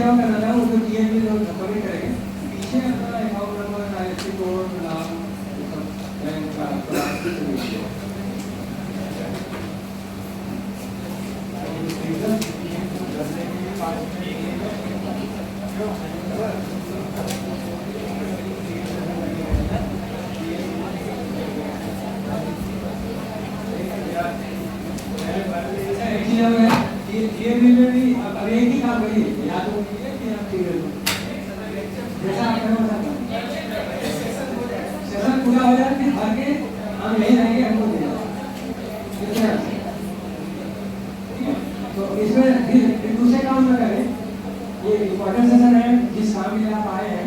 जमा करना था वो तो टीएमपी लोग सबमिट करेंगे, पीछे अपना अकाउंट नंबर, आईएफएससी कोड, नाम, ये सब बैंक का में भी अब एक ही काम करिए, या तो जैसा सेशन पूरा हो जाए फिर भर के हम यही रहेंगे, हमको दे तो इसमें फिर दूसरे काम में करें। ये इम्पोर्टेंट सेशन है, जिस काम के लिए आप आए हैं,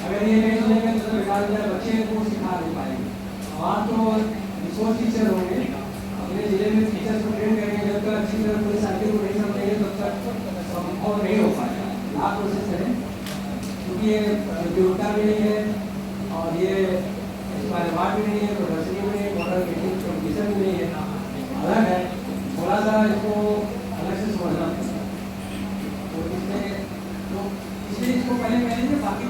अगर ये नहीं सुनेंगे तो बेकार बच्चे को सिखा नहीं पाएंगे। आप तो रिसोर्स टीचर होंगे, अपने जिले में टीचर्स को ट्रेन करेंगे, जब तक अच्छी तरह पूरे साथी को नहीं समझेंगे तब तक संभव नहीं हो पाएगा। आप कोशिश करें, क्योंकि ये प्रतियोगिता भी नहीं है और ये एक्सपायरवार भी नहीं है, प्रदर्शनी भी नहीं है, मॉडल मीटिंग कॉम्पिटिशन भी नहीं है, अलग है। थोड़ा सा इसको अलग से समझना तो इसलिए इसको पहले बाकी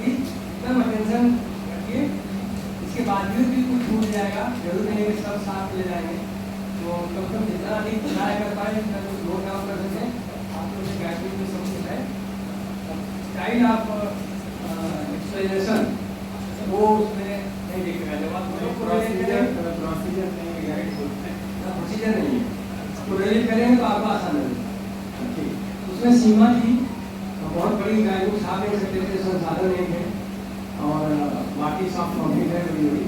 एकदम अटेंशन रखिए। इसके बावजूद भी कुछ छूट जाएगा, जरूर नहीं है सब साथ ले जाएंगे, तो कम से कम जितना अधिक ट्राई कर पाए उतना कुछ लोग काम कर सकते हैं। आप लोग गाइड में समझ है स्टाइल ऑफ एक्सप्लेनेशन वो उसमें नहीं दिख रहा है। जब आप प्रोसीजर नहीं गाइड बोलते हैं, प्रोसीजर नहीं है, उसको रिलेट करेंगे तो आपको आसान लगेगा। उसमें सीमा थी बहुत बड़ी, गाइड साथ एक सकते थे, संसाधन एक है और बाकी सब कंप्लीट है बड़ी बड़ी।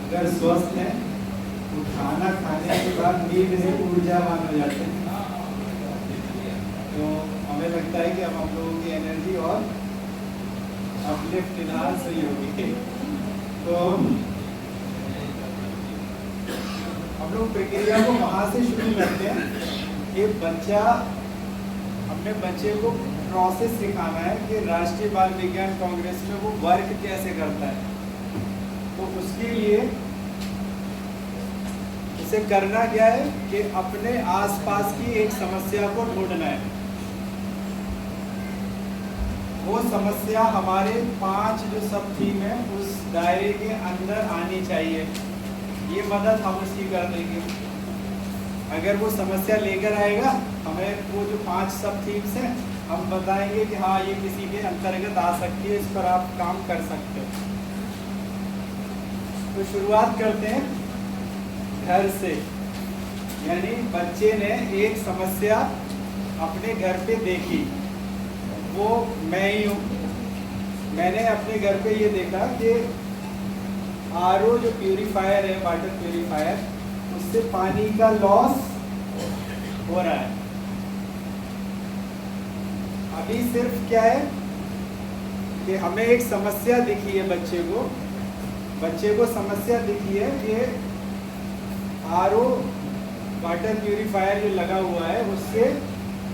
अगर स्वस्थ है तो खाना खाने के बाद नींद से ऊर्जावान हो जाते हैं, तो हमें लगता है कि हम लोगों की एनर्जी और अपलिफ्ट फिलहाल सही होगी। तो हम लोग प्रक्रिया को वहाँ से शुरू करते हैं कि अपने बच्चे को प्रोसेस सिखाना है कि राष्ट्रीय बाल विज्ञान कांग्रेस में वो वर्क कैसे करता है। तो उसके लिए उसे करना क्या है कि अपने आसपास की एक समस्या को ढूंढना है। वो समस्या हमारे 5 जो सब थीम है उस दायरे के अंदर आनी चाहिए। ये मदद हम उसकी कर देंगे। अगर वो समस्या लेकर आएगा, हमें वो जो 5 सब थीम्स हैं हम बताएंगे कि हाँ ये किसी के अंतर्गत आ सकती है, इस पर आप काम कर सकते हो। तो शुरुआत करते हैं घर से, यानी बच्चे ने एक समस्या अपने घर पे देखी, वो मैं ही हूँ। मैंने अपने घर पे ये देखा कि आरओ जो प्यूरीफायर है, वाटर प्यूरीफायर, उससे पानी का लॉस हो रहा है। अभी सिर्फ क्या है कि हमें एक समस्या दिखी है, बच्चे को समस्या दिखी है कि आरओ वाटर प्यूरीफायर जो लगा हुआ है उससे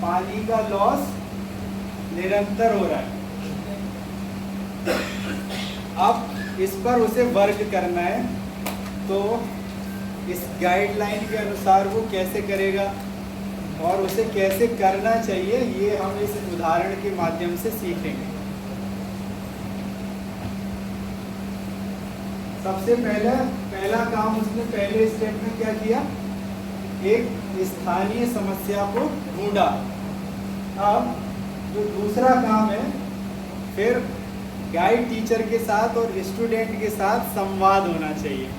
पानी का लॉस निरंतर हो रहा है। अब इस पर उसे वर्क करना है, तो इस गाइडलाइन के अनुसार वो कैसे करेगा और उसे कैसे करना चाहिए, ये हम इस उदाहरण के माध्यम से सीखेंगे। सबसे पहला काम उसने पहले स्टेप में क्या किया, एक स्थानीय समस्या को ढूंढा। अब जो दूसरा काम है, फिर गाइड टीचर के साथ और स्टूडेंट के साथ संवाद होना चाहिए।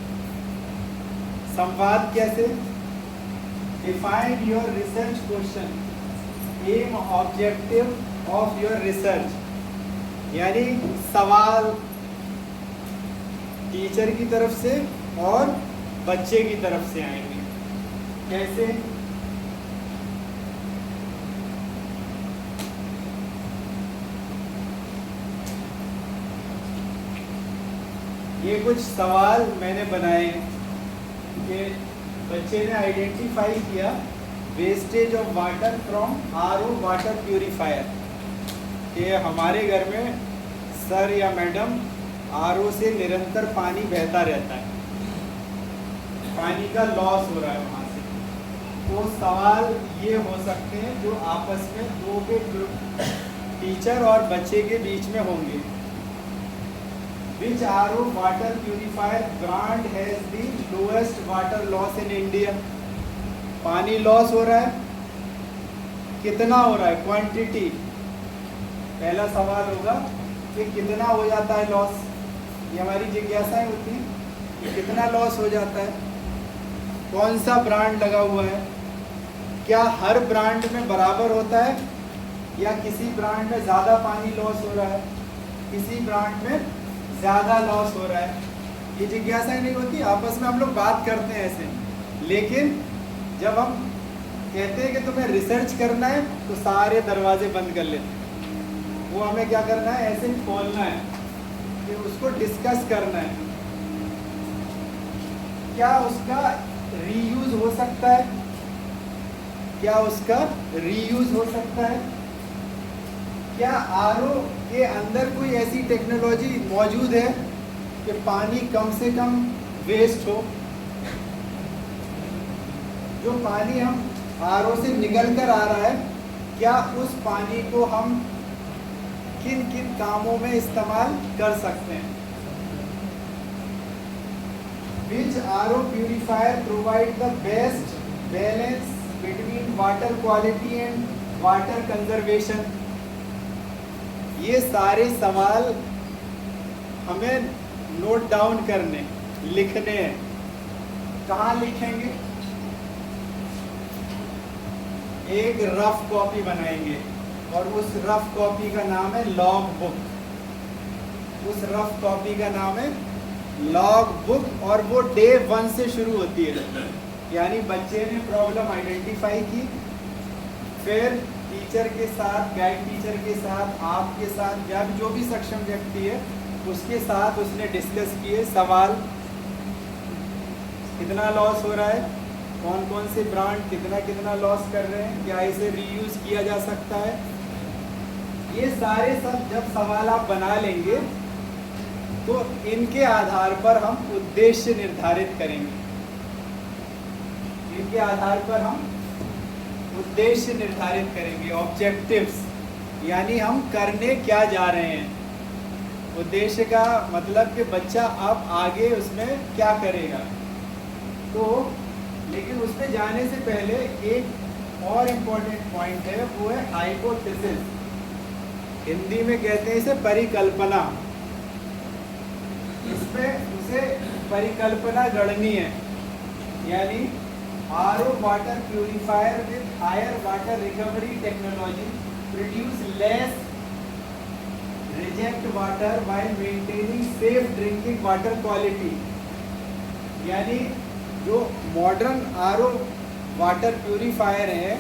संवाद कैसे? Define your research question, aim objective of your research, यानी सवाल टीचर की तरफ से और बच्चे की तरफ से आएंगे। कैसे? ये कुछ सवाल मैंने बनाए कि बच्चे ने आइडेंटिफाई किया wastage of water from RO water purifier, कि हमारे घर में सर या मैडम आरओ से निरंतर पानी बहता रहता है, पानी का लॉस हो रहा है वहाँ से। तो सवाल ये हो सकते हैं जो आपस में दो के ग्रुप टीचर और बच्चे के बीच में होंगे। Which RO water purifier brand has the lowest water loss in India? पानी लॉस हो रहा है, कितना हो रहा है, क्वांटिटी। पहला सवाल होगा कि कितना हो जाता है लॉस, ये हमारी जिज्ञासाएं होती हैं कि कितना लॉस हो जाता है, कौन सा ब्रांड लगा हुआ है, क्या हर ब्रांड में बराबर होता है या किसी ब्रांड में ज़्यादा पानी लॉस हो रहा है, किसी ब्रांड में ज़्यादा लॉस हो रहा है। ये जिज्ञासाएं नहीं होती, आपस में हम लोग बात करते हैं ऐसे। लेकिन जब हम कहते हैं कि तुम्हें रिसर्च करना है तो सारे दरवाजे बंद कर लेते हैं। वो हमें क्या करना है, ऐसे खोलना है कि उसको डिस्कस करना है। क्या उसका रीयूज हो सकता है, क्या उसका रीयूज हो सकता है, क्या आरओ के अंदर कोई ऐसी टेक्नोलॉजी मौजूद है कि पानी कम से कम वेस्ट हो। जो पानी हम आरओ से निकल कर आ रहा है, क्या उस पानी को हम किन किन कामों में इस्तेमाल कर सकते हैं। Which RO purifier provide the best balance between water quality and water conservation? ये सारे सवाल हमें नोट डाउन करने, लिखने हैं। कहाँ लिखेंगे? एक रफ कॉपी बनाएंगे और उस रफ कॉपी का नाम है लॉग बुक। उस रफ कॉपी का नाम है लॉग बुक और वो डे 1 से शुरू होती है। यानी बच्चे ने प्रॉब्लम आइडेंटिफाई की, फिर टीचर के साथ, गाइड टीचर के साथ, आपके साथ या जो भी सक्षम व्यक्ति है उसके साथ उसने डिस्कस किए सवाल। कितना लॉस हो रहा है, कौन कौन से ब्रांड कितना कितना लॉस कर रहे हैं, क्या इसे रीयूज किया जा सकता है। ये सारे सब जब सवाल आप बना लेंगे तो इनके आधार पर हम उद्देश्य निर्धारित करेंगे। इनके आधार पर हम उद्देश्य निर्धारित करेंगे, ऑब्जेक्टिव्स, यानी हम करने क्या जा रहे हैं। उद्देश्य का मतलब कि बच्चा अब आगे उसमें क्या करेगा। तो लेकिन उसमें जाने से पहले एक और इम्पोर्टेंट पॉइंट है, वो है हाइपोथेसिस। हिंदी में कहते हैं इसे परिकल्पना। इसमें उसे परिकल्पना गढ़नी है। यानी RO water purifier with higher water recovery technology produce less reject water while maintaining safe drinking water quality. यानी जो मॉडर्न आरओ वाटर प्यूरिफायर हैं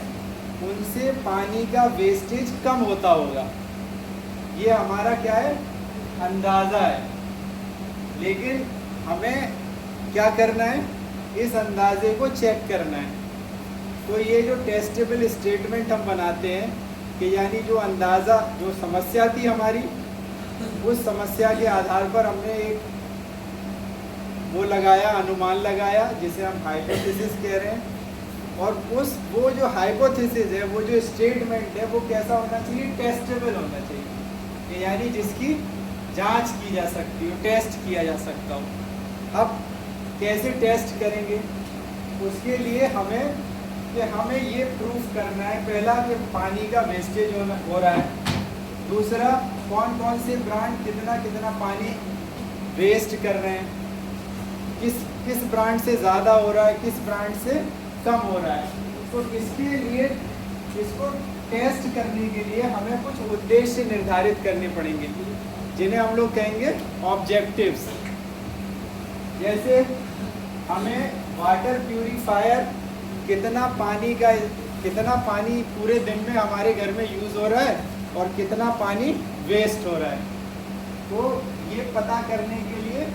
उनसे पानी का वेस्टेज कम होता होगा, ये हमारा क्या है, अंदाज़ा है। लेकिन हमें क्या करना है, इस अंदाजे को चेक करना है। तो ये जो टेस्टेबल स्टेटमेंट हम बनाते हैं कि यानी जो अंदाज़ा, जो समस्या थी हमारी, उस समस्या के आधार पर हमने एक वो लगाया, अनुमान लगाया, जिसे हम हाइपोथेसिस कह रहे हैं। और वो जो हाइपोथेसिस है, वो जो स्टेटमेंट है, वो कैसा होना चाहिए, टेस्टेबल होना चाहिए, यानी जिसकी जांच की जा सकती हो, टेस्ट किया जा सकता हो। अब कैसे टेस्ट करेंगे, उसके लिए हमें ये प्रूफ करना है, पहला कि पानी का वेस्टेज हो रहा है, दूसरा कौन कौन से ब्रांड कितना कितना पानी वेस्ट कर रहे हैं, किस ब्रांड से ज़्यादा हो रहा है, किस ब्रांड से कम हो रहा है। तो इसके लिए, इसको टेस्ट करने के लिए हमें कुछ उद्देश्य निर्धारित करने पड़ेंगे, जिन्हें हम लोग कहेंगे ऑब्जेक्टिव्स। जैसे हमें वाटर प्यूरिफायर कितना पानी पूरे दिन में हमारे घर में यूज़ हो रहा है और कितना पानी वेस्ट हो रहा है। तो ये पता करने के लिए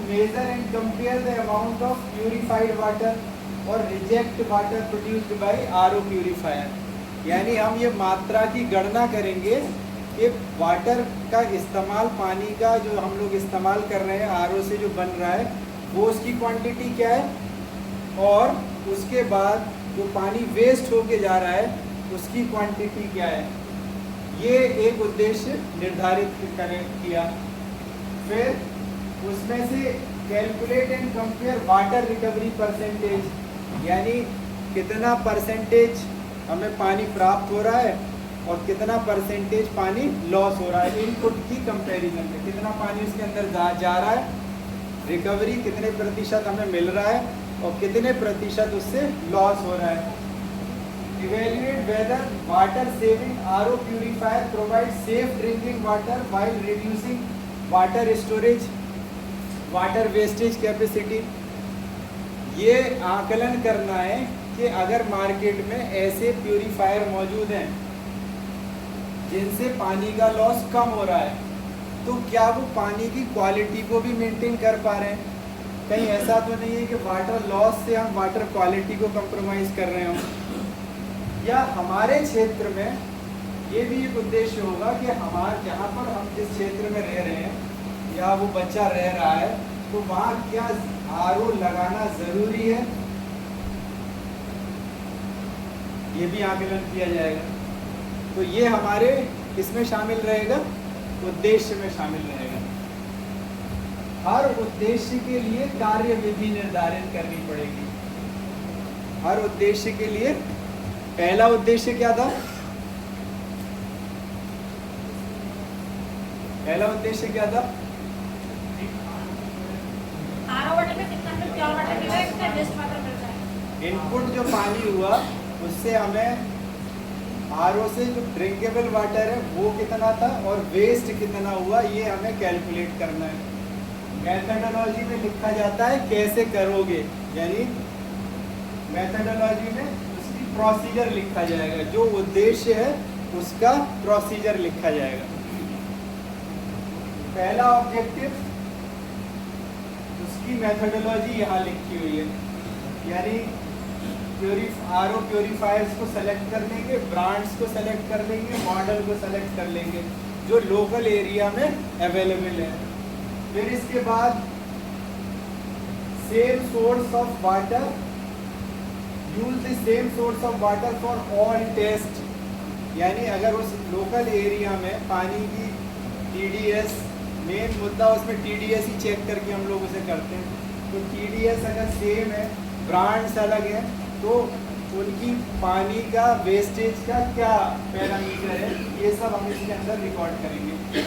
measure and compare the amount of purified water और reject water produced by RO purifier. यानी हम ये मात्रा की गणना करेंगे कि वाटर का इस्तेमाल, पानी का जो हम लोग इस्तेमाल कर रहे हैं आरओ से जो बन रहा है, वो उसकी क्वांटिटी क्या है और उसके बाद जो पानी वेस्ट होके जा रहा है उसकी क्वांटिटी क्या है, ये एक उद्देश्य निर्धारित किया। फिर उसमें से calculate and compare water recovery percentage, यानी कितना परसेंटेज हमें पानी प्राप्त हो रहा है और कितना परसेंटेज पानी लॉस हो रहा है। इनपुट की कंपैरिजन में कितना पानी उसके अंदर जा रहा है, रिकवरी कितने प्रतिशत हमें मिल रहा है और कितने प्रतिशत उससे लॉस हो रहा है। Evaluate whether water saving RO purifier provide safe drinking water while reducing water storage water wastage capacity. ये आकलन करना है कि अगर मार्केट में ऐसे प्यूरिफायर मौजूद हैं जिनसे पानी का लॉस कम हो रहा है, तो क्या वो पानी की क्वालिटी को भी मेंटेन कर पा रहे हैं। कहीं ऐसा तो नहीं है कि वाटर लॉस से हम वाटर क्वालिटी को कंप्रोमाइज़ कर रहे हों। या हमारे क्षेत्र में ये भी एक उद्देश्य होगा कि हमारे जहाँ पर हम जिस क्षेत्र में रह रहे हैं या वो बच्चा रह रहा है, तो वहाँ क्या आरओ लगाना ज़रूरी है, ये भी आकलन किया जाएगा। तो ये हमारे इसमें शामिल रहेगा, उद्देश्य में शामिल रहेगा। हर उद्देश्य के लिए कार्य विधि निर्धारित करनी पड़ेगी। हर उद्देश्य के लिए पहला उद्देश्य क्या था, पहला उद्देश्य क्या था, आरओ वाटर में कितना हमें प्योर वाटर मिला है, कितना वेस्ट वाटर मिल रहा है। इनपुट जो पानी हुआ उससे हमें आरओ से जो ड्रिंकेबल वाटर है वो कितना था और वेस्ट कितना हुआ, ये हमें कैलकुलेट करना है। मेथडोलॉजी में लिखा जाता है कैसे करोगे, यानी मेथडोलॉजी में उसकी प्रोसीजर लिखा जाएगा, जो उद्देश्य है उसका प्रोसीजर लिखा जाएगा। पहला ऑब्जेक्टिव, उसकी मेथडोलॉजी यहाँ लिखी हुई है, यानी आरओ प्योरीफायर्स को सेलेक्ट कर लेंगे, ब्रांड्स को सेलेक्ट कर लेंगे, मॉडल को सेलेक्ट कर लेंगे जो लोकल एरिया में अवेलेबल है। फिर इसके बाद same source of water, use the same source of water for all test, यानी अगर उस लोकल एरिया में पानी की टीडीएस, मेन मुद्दा उसमें टीडीएस ही चेक करके हम लोग उसे करते हैं, तो टीडीएस अगर सेम है, ब्रांड्स अलग है, तो उनकी पानी का वेस्टेज का क्या पैरामीटर है, ये सब हम इसके अंदर रिकॉर्ड करेंगे।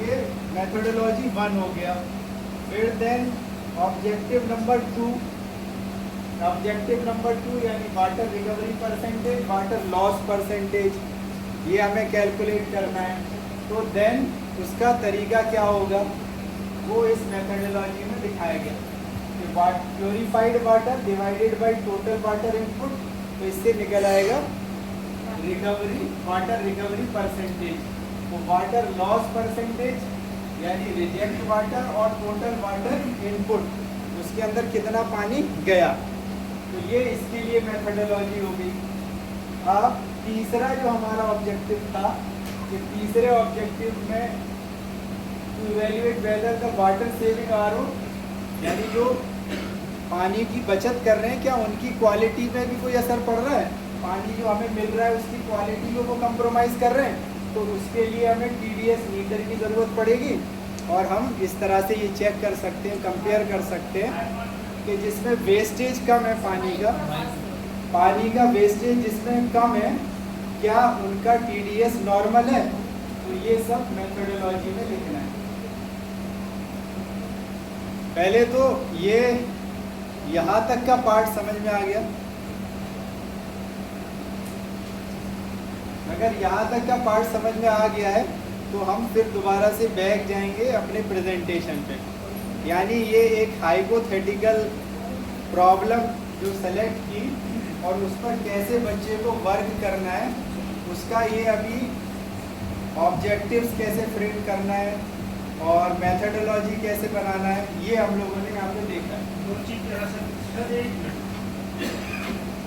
ये मेथोडोलॉजी 1 हो गया। फिर then objective number 2, objective number 2 यानी water recovery percentage, water loss percentage, ये हमें कैलकुलेट करना है। तो देन उसका तरीका क्या होगा वो इस मेथोडोलॉजी में दिखाया गया। Purified water divided by total water input, तो इससे निकल आएगा रिकवरी, वाटर रिकवरी परसेंटेज। तो वाटर लॉस परसेंटेज यानी रिजेक्ट वाटर और टोटल वाटर इनपुट, उसके अंदर कितना पानी गया, तो ये इसके लिए मेथोडोलॉजी हो गई। अब तीसरा जो हमारा ऑब्जेक्टिव था, कि तीसरे ऑब्जेक्टिव में to evaluate whether the water saving RO, यानी जो पानी की बचत कर रहे हैं क्या उनकी क्वालिटी में भी कोई असर पड़ रहा है, पानी जो हमें मिल रहा है उसकी क्वालिटी को वो कंप्रोमाइज़ कर रहे हैं, तो उसके लिए हमें टीडीएस मीटर की ज़रूरत पड़ेगी। और हम इस तरह से ये चेक कर सकते हैं, कंपेयर कर सकते हैं कि जिसमें वेस्टेज कम है पानी का वेस्टेज जिसमें कम है, क्या उनका टीडीएस नॉर्मल है, तो ये सब मेथोडोलॉजी में लिखना है। पहले तो ये यहाँ तक का पार्ट समझ में आ गया। अगर यहाँ तक का पार्ट समझ में आ गया है तो हम फिर दोबारा से बैक जाएंगे अपने प्रेजेंटेशन पे, यानी ये एक हाइपोथेटिकल प्रॉब्लम जो सेलेक्ट की और उस पर कैसे बच्चे को वर्क करना है, उसका ये अभी ऑब्जेक्टिव्स कैसे फ्रेम करना है और मेथोडोलॉजी कैसे बनाना है, ये हम लोगों ने यहाँ पे देखा है। दो चीज़ सर, एक मिनट,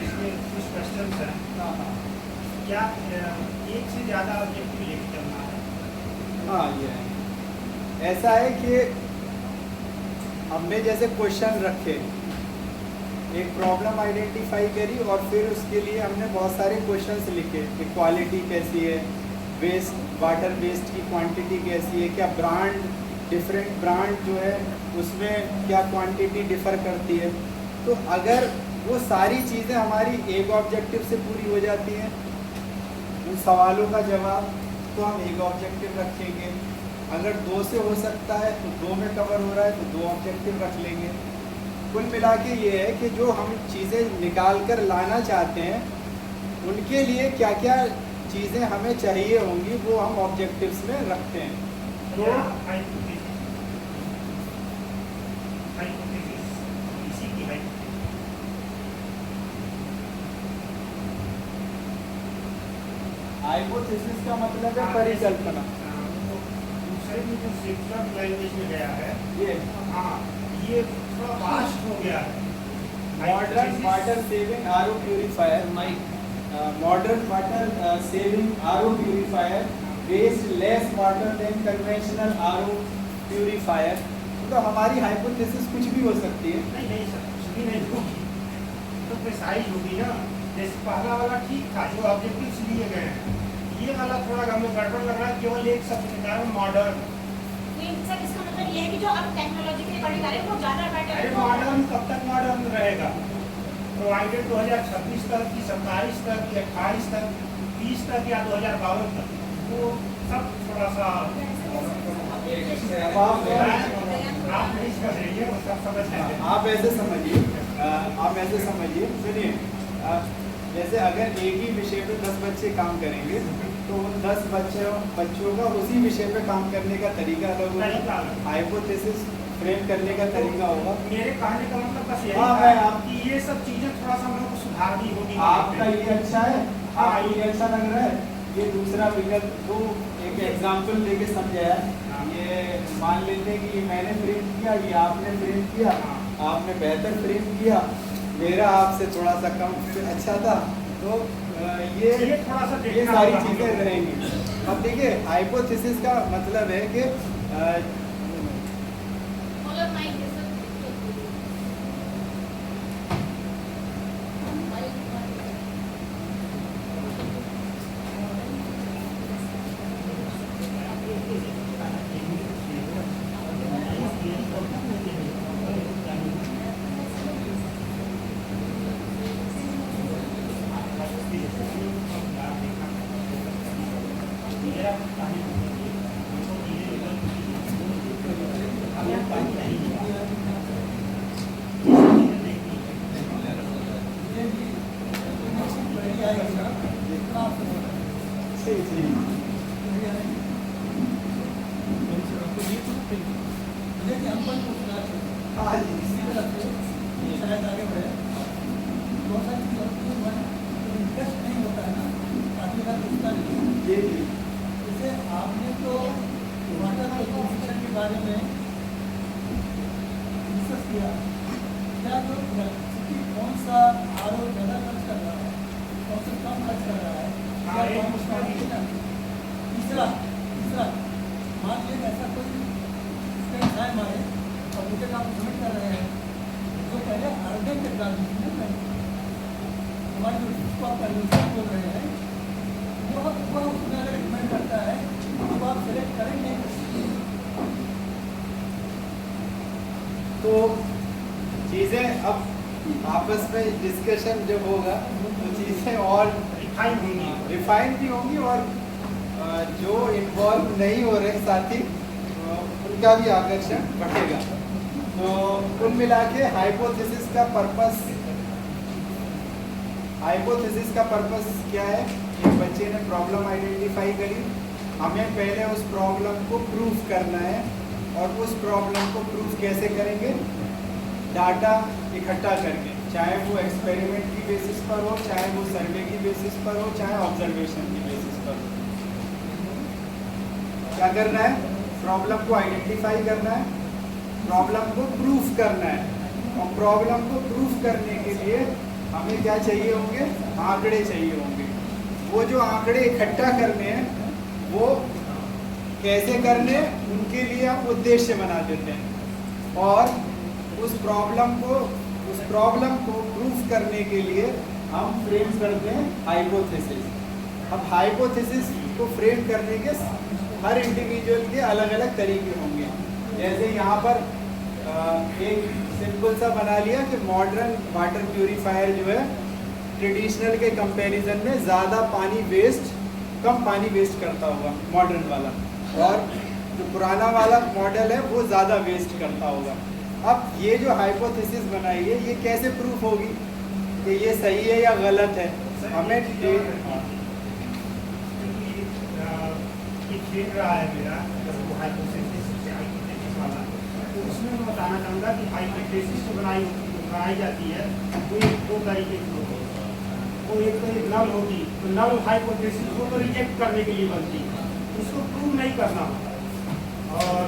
इसमें कुछ क्वेश्चन हैं। हाँ, क्या एक से ज़्यादा ऑब्जेक्टिव लेके चलना है? हाँ, ये है। ऐसा है कि हमने जैसे क्वेश्चन रखे एक प्रॉब्लम आइडेंटिफाई करी और फिर उसके लिए हमने बहुत सारे क्वेश्चंस लिखे कि क्वालिटी कैसी है, वेस्ट वाटर वेस्ट की क्वांटिटी कैसी है, क्या ब्रांड डिफरेंट ब्रांड जो है उसमें क्या क्वांटिटी डिफ़र करती है। तो अगर वो सारी चीज़ें हमारी एक ऑब्जेक्टिव से पूरी हो जाती हैं, उन सवालों का जवाब, तो हम एक ऑब्जेक्टिव रखेंगे। अगर 2 से हो सकता है तो 2 में कवर हो रहा है तो 2 ऑब्जेक्टिव रख लेंगे। कुल मिला के ये है कि जो हम चीज़ें निकाल कर लाना चाहते हैं उनके लिए क्या क्या चीज़ें हमें चाहिए होंगी वो हम ऑब्जेक्टिव्स में रखते हैं। तो इसी की है हाइपोथेसिस का मतलब है परिकल्पना। दूसरे में जो सिस्टम लैंग्वेज में गया है ये हाँ ये थोड़ा फास्ट हो गया है। Modern water saving RO purifier modern water saving RO purifier waste less water than conventional RO purifier. तो हमारी हाइपोथेसिस कुछ भी हो सकती है। नहीं सर, कुछ भी नहीं होगी तो प्रिसाइज होगी ना। जैसे पहला वाला ठीक था जो ऑब्जेक्टिव्स लिए गए हैं, ये वाला थोड़ा हमें गड़बड़ लग रहा है। केवल एक शब्द के कारण मॉडर्न, सर इसका मतलब ये है कि जो अब टेक्नोलॉजी के बड़ी कार्य वो ज़्यादा बेटर अरे मॉडर्न कब तक मॉडर्न रहेगा? प्रोवाइडेड 2026 तक की 27 तक की 28 तक 30 तक या 2052 तक, वो सब थोड़ा सा आप नहीं समझ रही है, वो सब समझ लेंगे। आप ऐसे समझिए सुनिए, जैसे अगर एक ही विषय पे 10 बच्चे काम करेंगे तो उन 10 बच्चों का उसी विषय पे काम करने का तरीका अलग होगा, हाइपोथेसिस फ्रेम करने का तरीका होगा। मेरे कहने का मतलब बस यही हाँ, था मैं कि ये सब चीजें थोड़ा सा हम लोग को सुधारनी होगी। आपका ये अच्छा है, आपको ये अच्छा लग रहा है। ये दूसरा विकल्प तो एक एग्जाम्पल देके समझाया। ये मान लेते हैं कि ये मैंने फ्रेम किया, ये आपने फ्रेम किया, आपने बेहतर फ्रेम किया, मेरा आपसे थोड़ा सा कम अच्छा था, तो ये थोड़ा सा ये सारी चीज़ें रहेंगी। अब देखिए हाइपोथेसिस का मतलब है कि आपने तो वाटर पोल्यूशन के बारे में डिस्कस किया, क्या जो इलेक्ट्रिसिटी कौन सा आरओ ज़्यादा खर्च कर रहा है, कौन सा कम खर्च कर रहा है, तीसरा मान लीजिए ऐसा कोई स्टेट है हमारे और मुझे काम सबमिट कर रहे हैं जो पहले अर्बन टेक्नोलॉजी में हमारे जो जिसको आप पॉल्यूशन बोल रहे हैं वो उसमें अगर रिकमेंड करता है तो आप सेलेक्ट करेंगे। तो चीज़ें अब आपस में डिस्कशन जब होगा तो चीज़ें और रिफाइन भी होंगी और जो इन्वॉल्व नहीं हो रहे साथी उनका भी आकर्षण बढ़ेगा। तो कुल मिला के हाइपोथेसिस का पर्पस क्या है? एक बच्चे ने प्रॉब्लम आइडेंटिफाई करी, हमें पहले उस प्रॉब्लम को प्रूफ करना है। और उस प्रॉब्लम को प्रूफ कैसे करेंगे? डाटा इकट्ठा करके, चाहे वो एक्सपेरिमेंट की बेसिस पर हो, चाहे वो सर्वे की बेसिस पर हो, चाहे ऑब्जर्वेशन की बेसिस पर हो। क्या करना है? प्रॉब्लम को आइडेंटिफाई करना है, प्रॉब्लम को प्रूफ करना है। और प्रॉब्लम को प्रूफ करने के लिए हमें क्या चाहिए होंगे? आंकड़े चाहिए होंगे। वो जो आंकड़े इकट्ठा करने हैं वो कैसे करने, उनके लिए हम उद्देश्य बना देते हैं। और उस प्रॉब्लम को उस प्रॉब्लम को प्रूफ करने के लिए हम फ्रेम करते हैं हाइपोथेसिस। अब हाइपोथेसिस को फ्रेम करने के हर इंडिविजुअल के अलग अलग तरीके होंगे। जैसे यहाँ पर एक सिंपल सा बना लिया कि मॉडर्न वाटर प्यूरीफायर जो है ट्रेडिशनल के कंपैरिजन में ज़्यादा कम पानी वेस्ट करता होगा मॉडर्न वाला, और जो पुराना वाला मॉडल है वो ज़्यादा वेस्ट करता होगा। अब ये जो हाइपोथेसिस बनाई है ये कैसे प्रूफ होगी कि ये सही है या गलत है? हमें खेल रहा है मेरा वो हाइपोथेसिस वाला, तो उसमें मैं बताना चाहूँगा कि हाइपोथेसिस जो बनाई जाती है वो एक दो तरीके की होती है। वो एक तो एक नल होगी, तो नल हाइपोथेसिस वो तो रिजेक्ट करने के लिए बनती है, उसको प्रूव नहीं करना होता। और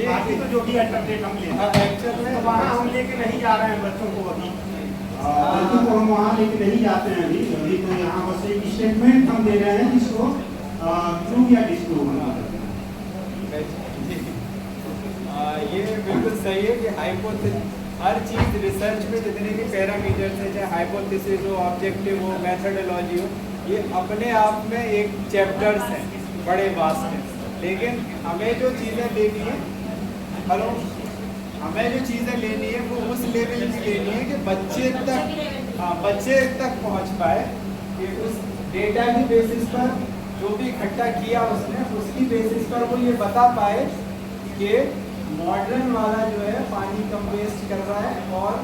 बाकी तो जो भी इंटरप्रेट हम लेते हैं तो वहाँ हम लेके नहीं जा रहे हैं बच्चों को अभी, बच्चों को हम वहाँ लेके नहीं जाते हैं अभी तो यहाँ बस एक स्टेटमेंट हम दे रहे हैं जिसको प्रूव या डिस्प्रूव होना। ये बिल्कुल सही है कि हाइपोथेसिस हर चीज़ रिसर्च में जितने भी पैरामीटर्स हैं, चाहे हाइपोथेसिस हो, ऑब्जेक्टिव हो, मेथडोलॉजी हो, ये अपने आप में एक चैप्टर्स हैं, बड़े वास्ट हैं। लेकिन हमें जो चीज़ें लेनी है हमें जो चीज़ें लेनी है वो उस लेवल की लेनी है कि बच्चे तक पहुंच पाए, कि उस डेटा की बेसिस पर जो भी इकट्ठा किया उसने उसकी बेसिस पर वो ये बता पाए कि मॉडर्न वाला जो है पानी कम वेस्ट कर रहा है और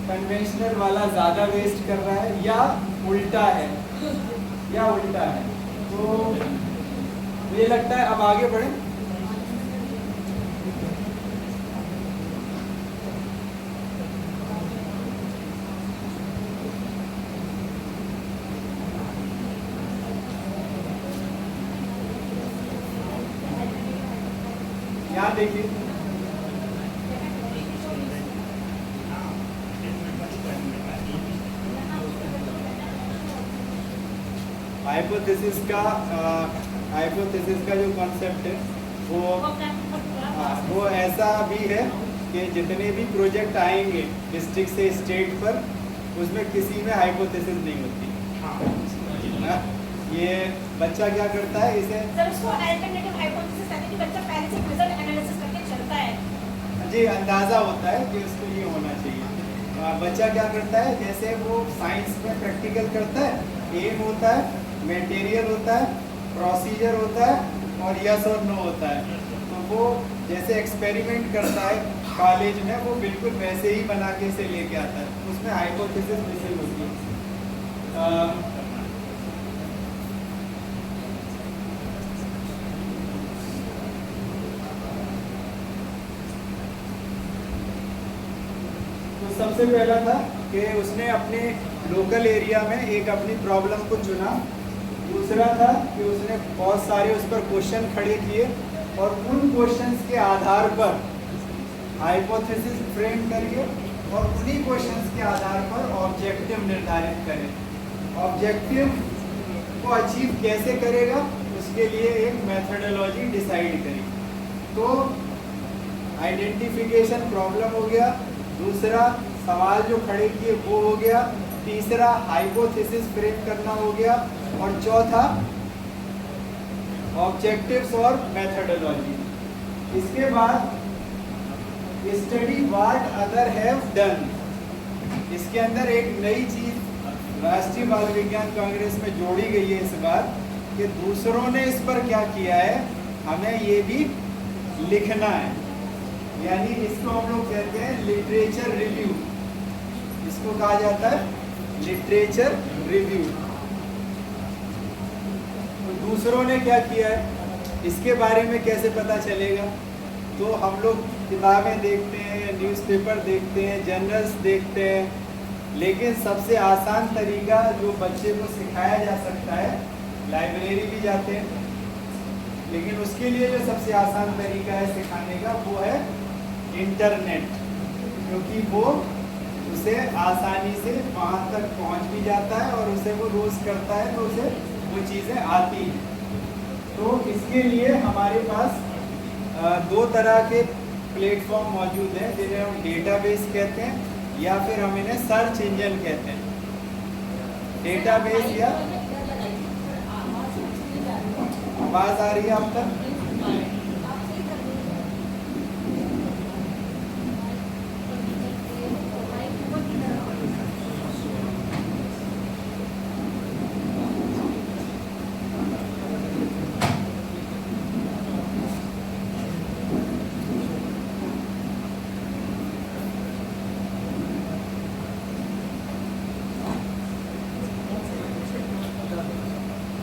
कन्वेंशनल वाला ज़्यादा वेस्ट कर रहा है, या उल्टा है। तो मुझे लगता है अब आगे बढ़ें। यहाँ देखिए हाइपोथेसिस का जो कॉन्सेप्ट है वो ऐसा भी है कि जितने भी प्रोजेक्ट आएंगे डिस्ट्रिक्ट से स्टेट पर, उसमें किसी में हाइपोथेसिस नहीं होती। ये बच्चा क्या करता है, इसे सर उसको अल्टरनेटिव हाइपोथेसिस यानी कि बच्चा पहले से रिजल्ट एनालिसिस करके चलता है जी अंदाज़ा होता है कि उसको ये होना चाहिए। बच्चा क्या करता है, जैसे वो साइंस में प्रैक्टिकल करता है, एम होता है, मटेरियल होता है, प्रोसीजर होता है और यस और नो होता है। तो वो जैसे एक्सपेरिमेंट करता है कॉलेज में, वो बिल्कुल वैसे ही बना के इसे लेके आता है, उसमें हाइपोथेसिस मिसिंग होती है। तो सबसे पहला था कि उसने अपने लोकल एरिया में एक अपनी प्रॉब्लम को चुना। दूसरा था कि उसने बहुत सारे उस पर क्वेश्चन खड़े किए और उन क्वेश्चंस के आधार पर हाइपोथेसिस फ्रेम करिए और उन्हीं क्वेश्चंस के आधार पर ऑब्जेक्टिव निर्धारित करें। ऑब्जेक्टिव को अचीव कैसे करेगा, उसके लिए एक मेथडोलॉजी डिसाइड करें। तो आइडेंटिफिकेशन प्रॉब्लम हो गया, दूसरा सवाल जो खड़े किए वो हो गया, तीसरा हाइपोथेसिस फ्रेम करना हो गया, और चौथा ऑब्जेक्टिव्स और मेथडोलॉजी। इसके बाद study what other have done. इसके अंदर एक नई चीज राष्ट्रीय बाल विज्ञान कांग्रेस में जोड़ी गई है इस बार, कि दूसरों ने इस पर क्या किया है हमें ये भी लिखना है। यानी इसको हम लोग कहते हैं लिटरेचर रिव्यू, इसको कहा जाता है लिटरेचर रिव्यू। तो दूसरों ने क्या किया है इसके बारे में कैसे पता चलेगा? तो हम लोग किताबें देखते हैं, न्यूज़पेपर देखते हैं, जर्नल्स देखते हैं, लेकिन सबसे आसान तरीका जो बच्चे को सिखाया जा सकता है, लाइब्रेरी भी जाते हैं, लेकिन उसके लिए जो सबसे आसान तरीका है सिखाने का वो है इंटरनेट, क्योंकि वो उसे आसानी से वहाँ तक पहुँच भी जाता है और उसे वो रोज़ करता है तो उसे वो चीज़ें आती हैं। तो इसके लिए हमारे पास दो तरह के प्लेटफॉर्म मौजूद हैं जिन्हें हम डेटाबेस कहते हैं या फिर हम इन्हें सर्च इंजन कहते हैं। डेटाबेस या आवाज आ रही है आप तक?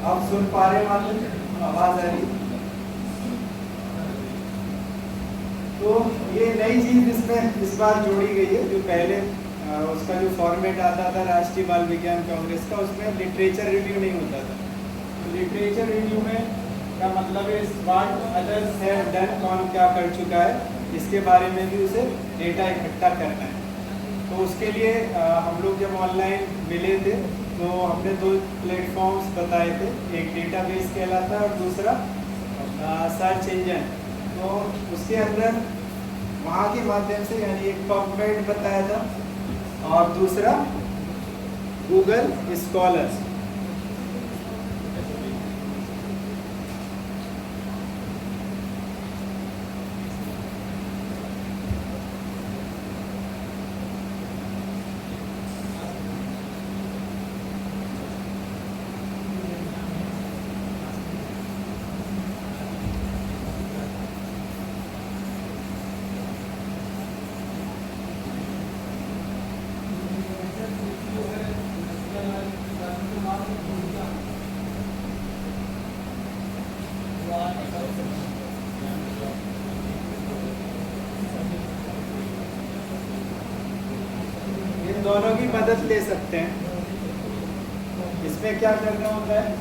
आप सुन पा रहे हैं मालूम? आवाज आ रही है? तो ये नई चीज इसमें इस बार जोड़ी गई है। जो पहले उसका जो फॉर्मेट आता था राष्ट्रीय बाल विज्ञान कांग्रेस का, उसमें लिटरेचर रिव्यू नहीं होता था। तो लिटरेचर रिव्यू में का मतलब है व्हाट अदर्स हैव डन, कौन क्या कर चुका है, इसके बारे में भी उसे डेटा इकट्ठा करना है। तो उसके लिए हम लोग जब ऑनलाइन मिले थे तो हमने 2 प्लेटफॉर्म्स बताए थे, एक डेटाबेस कहलाता है और दूसरा सर्च इंजन। तो उसके अंदर वहाँ के माध्यम से यानी एक पबमेड बताया था और दूसरा गूगल स्कॉलर। इन दोनों की मदद ले सकते हैं। इसमें क्या करना होता है?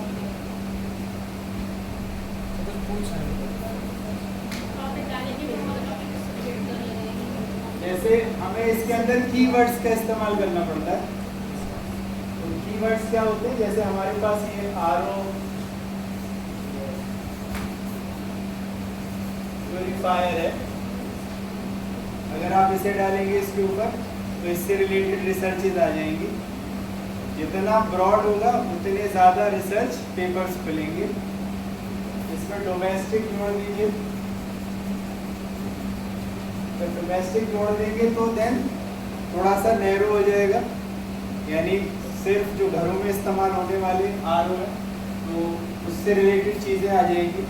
जैसे हमें इसके अंदर कीवर्ड्स का इस्तेमाल करना पड़ता है। तो कीवर्ड्स क्या होते हैं? जैसे हमारे पास ये आरओ प्यूरिफायर है, अगर आप इसे डालेंगे इसके ऊपर तो इससे रिलेटेड रिसर्चेज आ जाएंगी। जितना ब्रॉड होगा उतने ज़्यादा रिसर्च पेपर्स खुलेंगे। इसमें डोमेस्टिक जोड़ दीजिए, तो डोमेस्टिक जोड़ देंगे तो देन थोड़ा सा नैरो हो जाएगा, यानी सिर्फ जो घरों में इस्तेमाल होने वाले आरओ है तो उससे रिलेटेड चीज़ें आ जाएंगी।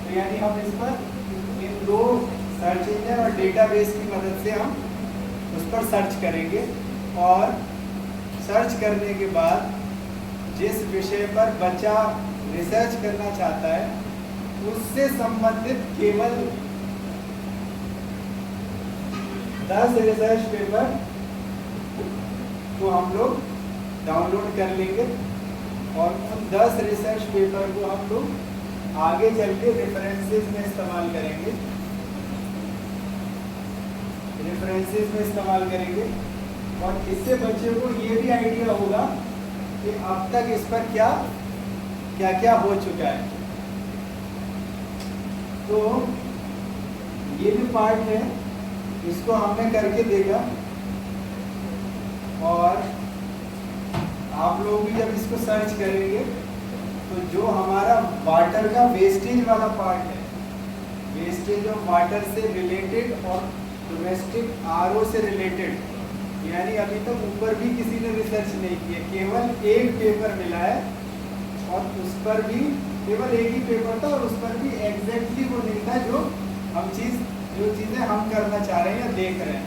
तो यानी हम इस पर इन 2 सर्च इंजन और डेटाबेस की मदद से हम उस पर सर्च करेंगे और सर्च करने के बाद जिस विषय पर बच्चा रिसर्च करना चाहता है उससे संबंधित केवल 10 रिसर्च पेपर को हम लोग डाउनलोड कर लेंगे और उन 10 रिसर्च पेपर को हम लोग आगे चल के रेफरेंसेस में इस्तेमाल करेंगे। और इससे बच्चे को ये भी आइडिया होगा कि अब तक इस पर क्या क्या हो चुका है। तो ये भी पार्ट है, इसको हमने करके देखा और आप लोग भी जब इसको सर्च करेंगे तो जो हमारा वाटर का वेस्टेज वाला पार्ट है, वेस्टेज ऑफ वाटर से रिलेटेड और डोमेस्टिक आरओ से रिलेटेड, यानी अभी तक ऊपर भी किसी ने रिसर्च नहीं किया, केवल एक पेपर मिला है और उस पर भी केवल एक ही पेपर था और उस पर भी एग्जैक्टली वो नहीं था जो चीज़ें हम करना चाह रहे हैं या देख रहे हैं।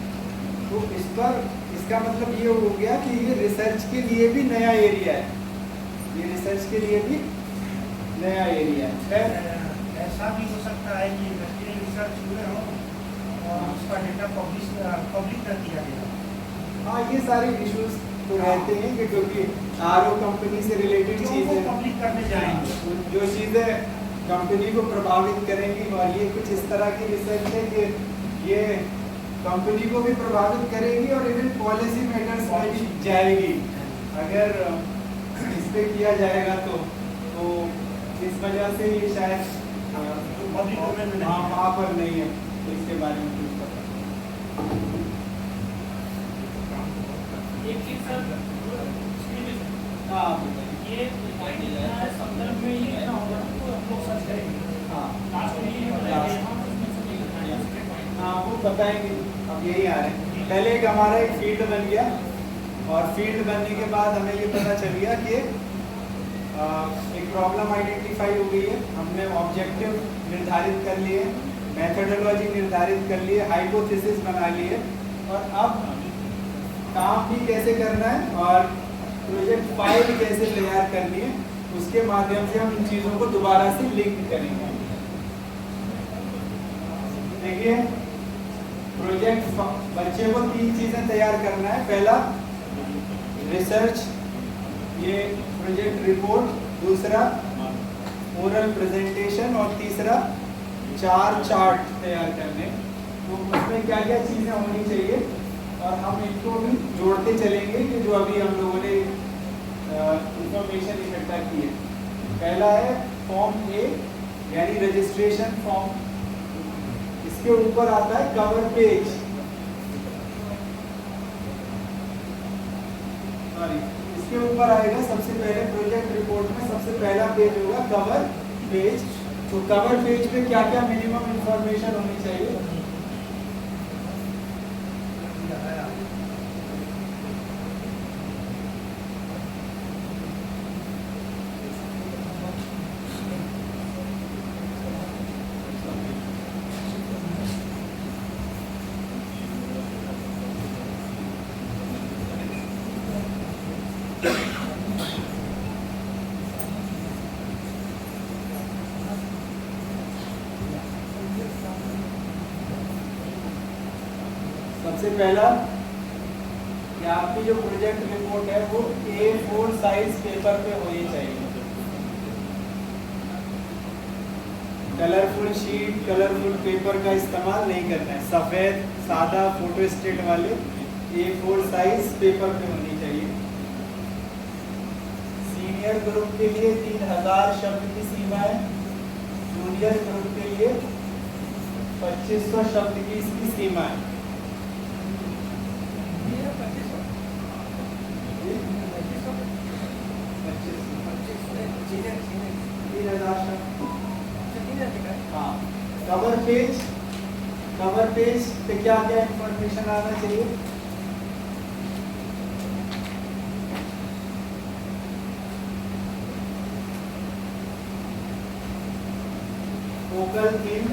तो इस पर इसका मतलब ये हो गया कि ये रिसर्च के लिए भी नया एरिया है, ये रिसर्च के लिए भी नया एरिया है। ऐसा भी हो सकता है कि इंडस्ट्रियल रिसर्च हुए हो और उसका डेटा पब्लिक कर दिया गया। हाँ, ये सारे इश्यूज तो रहते हैं कि क्योंकि आरओ कंपनी से रिलेटेड चीज़ें पब्लिक करने जाएंगे, जो चीज़ें कंपनी को प्रभावित करेंगी और ये कुछ इस तरह की रिसर्च है कि ये कंपनी को भी प्रभावित करेगी और इवन पॉलिसी मेकर्स में भी जाएगी अगर इस पे किया जाएगा। तो इस वजह से ये शायद वहाँ पर नहीं है, इसके बारे में कुछ पता। एक चीज सर excuse me, sir, हाँ ये संदर्भ में ही रहना होगा तो हम लोग सर्च करेंगे हाँ लास्ट में ये बताया गया है, उसमें से नहीं बताया हाँ वो बताएंगे, अब यही आ रहे हैं। पहले एक हमारा एक फील्ड बन गया और फील्ड बनने के बाद हमें ये पता चल गया कि एक प्रॉब्लम आइडेंटिफाई हो गई है, हमने ऑब्जेक्टिव निर्धारित कर लिए, मेथोडोलॉजी निर्धारित कर लिए, हाइपोथेसिस बना लिए और अब काम भी कैसे करना है और प्रोजेक्ट फाइल कैसे तैयार करनी है, उसके माध्यम से हम इन चीज़ों को दोबारा से लिंक करेंगे। देखिए प्रोजेक्ट बच्चे को 3 चीज़ें तैयार करना है। पहला रिसर्च, ये प्रोजेक्ट रिपोर्ट, दूसरा ओरल प्रेजेंटेशन और तीसरा 4 चार्ट तैयार करने। तो उसमें क्या क्या चीज़ें होनी चाहिए और हम इनको भी जोड़ते चलेंगे कि जो अभी हम लोगों ने इंफॉर्मेशन इकट्ठा की है। पहला है फॉर्म ए यानी रजिस्ट्रेशन फॉर्म, इसके ऊपर आता है कवर पेज, इसके ऊपर आएगा सबसे पहले प्रोजेक्ट रिपोर्ट में सबसे पहला पेज होगा कवर पेज। तो कवर पेज पे क्या क्या मिनिमम इंफॉर्मेशन होनी चाहिए? सबसे पहला कि आपकी जो प्रोजेक्ट रिपोर्ट है वो A4 साइज पेपर पे होनी चाहिए। कलरफुल शीट, कलरफुल पेपर का इस्तेमाल नहीं करना है, सफ़ेद सादा फोटो स्टेट वाले A4 साइज पेपर पे होनी चाहिए। सीनियर ग्रुप के लिए 3000 शब्द की सीमा है, जूनियर ग्रुप के लिए 2500 शब्द की इसकी सीमा है। 3000 शब्द। हाँ, कवर पेज पे क्या क्या इंफॉर्मेशन आना चाहिए? फोकल थीम,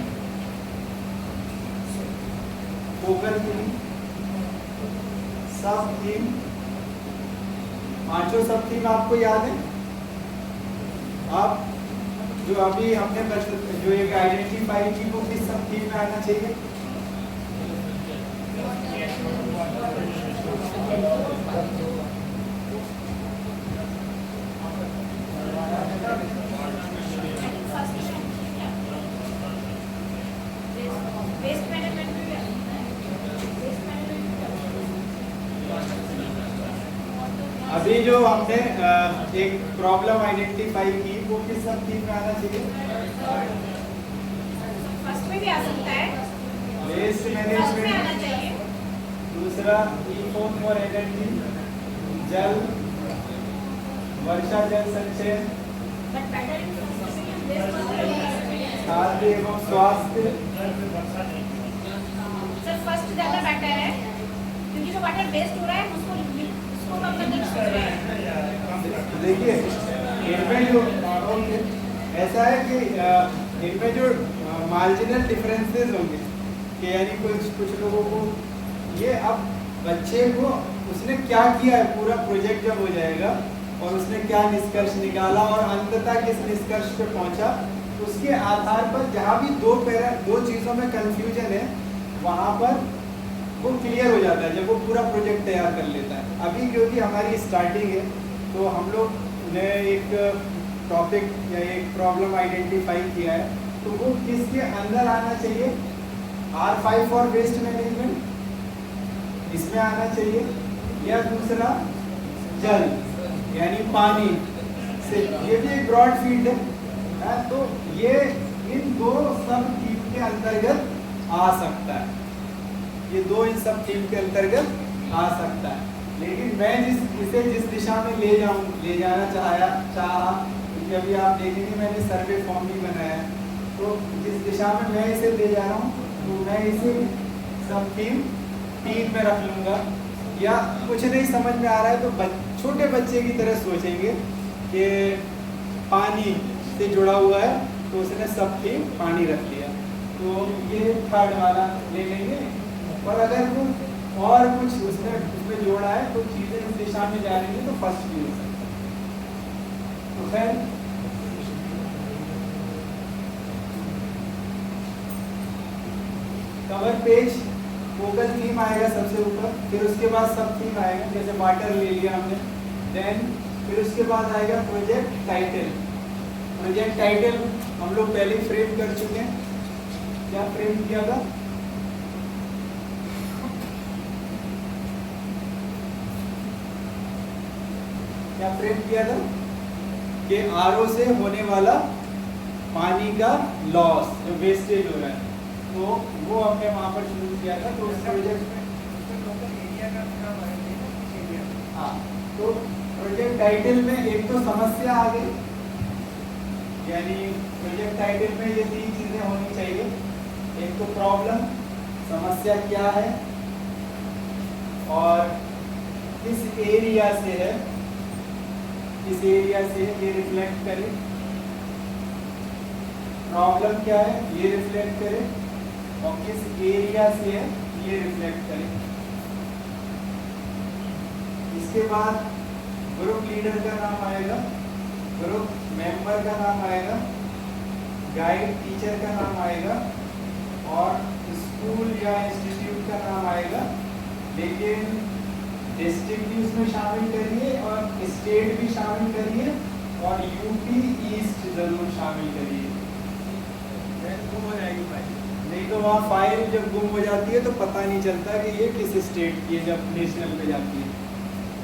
सब थीम, पांचों सब थीम आपको याद है? आप जो अभी हमने जो एक आइडेंटिफाई की वो किस सब थीम में आना चाहिए? वेस्ट मैनेजमेंट भी है, वेस्ट मैनेजमेंट अभी जो हमने एक प्रॉब्लम आइडेंटिफाई की वो किस सब थीम में आना चाहिए? फर्स्ट में भी आ सकता है, वेस्ट फर्स्ट में आना मैनेजमेंट, चाहिए। दूसरा ई-फोन फॉर एनर्जी, जल, वर्षा जल संचयन, but better in waste management. खाद्य एवं स्वास्थ्य। सर फर्स्ट ज़्यादा बेटर है क्योंकि जो वाटर वेस्ट हो रहा है उसको कम करने की सोच रहे हैं। देखिए इनमें जो ऐसा है कि इनमें जो मार्जिनल डिफरेंसेस होंगे कि यानी कुछ लोगों को ये अब बच्चे को उसने क्या किया है, पूरा प्रोजेक्ट जब हो जाएगा और उसने क्या निष्कर्ष निकाला और अंततः किस निष्कर्ष पे पहुंचा, उसके आधार पर जहाँ भी दो चीज़ों में कंफ्यूजन है वहाँ पर वो क्लियर हो जाता है जब वो पूरा प्रोजेक्ट तैयार कर लेता है। अभी क्योंकि हमारी स्टार्टिंग है तो हम लोग ने एक टॉपिक या एक प्रॉब्लम आइडेंटिफाई किया है, तो वो किसके अंदर आना चाहिए? R5 फॉर वेस्ट मैनेजमेंट इसमें आना चाहिए, या दूसरा जल यानी पानी से, ये भी एक ब्रॉड फील्ड है, तो ये इन दो सब थीम के अंतर्गत आ सकता है, ये दो इन सब थीम के अंतर्गत आ सकता है। लेकिन मैं इसे जिस दिशा में ले जाना चाहा, क्योंकि अभी आप देखेंगे मैंने सर्वे फॉर्म भी बनाया है, तो जिस दिशा में मैं इसे ले जा रहा हूँ, तो मैं इसे सब थीम 3 में रख लूँगा। या कुछ नहीं समझ में आ रहा है तो छोटे बच्चे की तरह सोचेंगे कि पानी से जुड़ा हुआ है, तो उसने सब थीम पानी रख लिया, तो ये 3rd वाला ले लेंगे। और अगर वो और कुछ उसमें जोड़ा है, तो चीज़ें इस दिशा में जा रही हैं, तो 1st भी हो सकता है। तो खैर कवर पेज फोकल थीम आएगा सबसे ऊपर, फिर उसके बाद सब थीम आएगा, जैसे वाटर ले लिया हमने। देन फिर उसके बाद आएगा प्रोजेक्ट टाइटल। प्रोजेक्ट टाइटल हम लोग पहले फ्रेम कर चुके हैं। क्या फ्रेम किया था? क्या फ्रेम किया था कि आरओ से होने वाला पानी का लॉस, जो वेस्टेज हो रहा है, तो वो हमने वहाँ पर शुरू किया था। तो उस प्रोजेक्ट में हाँ, तो प्रोजेक्ट टाइटल में एक तो समस्या आ गई, यानी प्रोजेक्ट टाइटल में ये 3 चीजें होनी चाहिए। एक तो प्रॉब्लम, समस्या क्या है और किस एरिया से है, किस एरिया से ये रिफ्लेक्ट करे। प्रॉब्लम क्या है ये रिफ्लेक्ट करे, और किस एरिया से है ये रिफ्लेक्ट करे। इसके बाद ग्रुप लीडर का नाम आएगा, ग्रुप मेंबर का नाम आएगा, गाइड टीचर का नाम आएगा, और स्कूल या इंस्टीट्यूट का नाम आएगा। लेकिन डिस्ट्रिक्ट भी उसमें शामिल करिए और स्टेट भी शामिल करिए, और यूपी ईस्ट जरूर शामिल करिए, गुम हो जाएगी फाइल। नहीं तो वहाँ फाइल जब गुम हो जाती है तो पता नहीं चलता कि ये किस स्टेट की है जब नेशनल पे जाती है।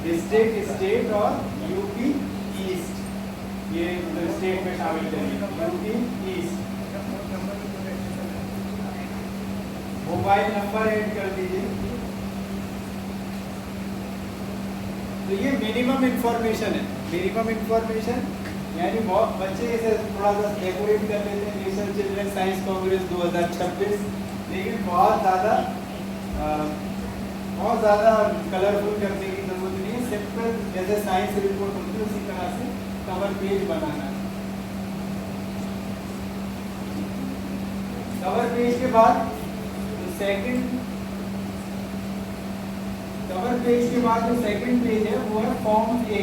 डिस्ट्रिक्ट, स्टेट और यूपी ईस्ट, ये स्टेट में शामिल करिए, UP east. Mobile number add कर दीजिए। तो ये मिनिमम इंफॉर्मेशन है। मिनिमम इंफॉर्मेशन यानी बहुत बच्चे इसे थोड़ा सा डेकोरेट कर लेते हैं, नेशनल चिल्ड्रन साइंस कांग्रेस 2026, लेकिन बहुत ज़्यादा कलरफुल करने की जरूरत नहीं है। सिंपल जैसे साइंस रिपोर्ट होती है उसी तरह से कवर पेज बनाना है। कवर पेज के बाद कवर पेज के बाद जो सेकंड पेज है वो है फॉर्म ए।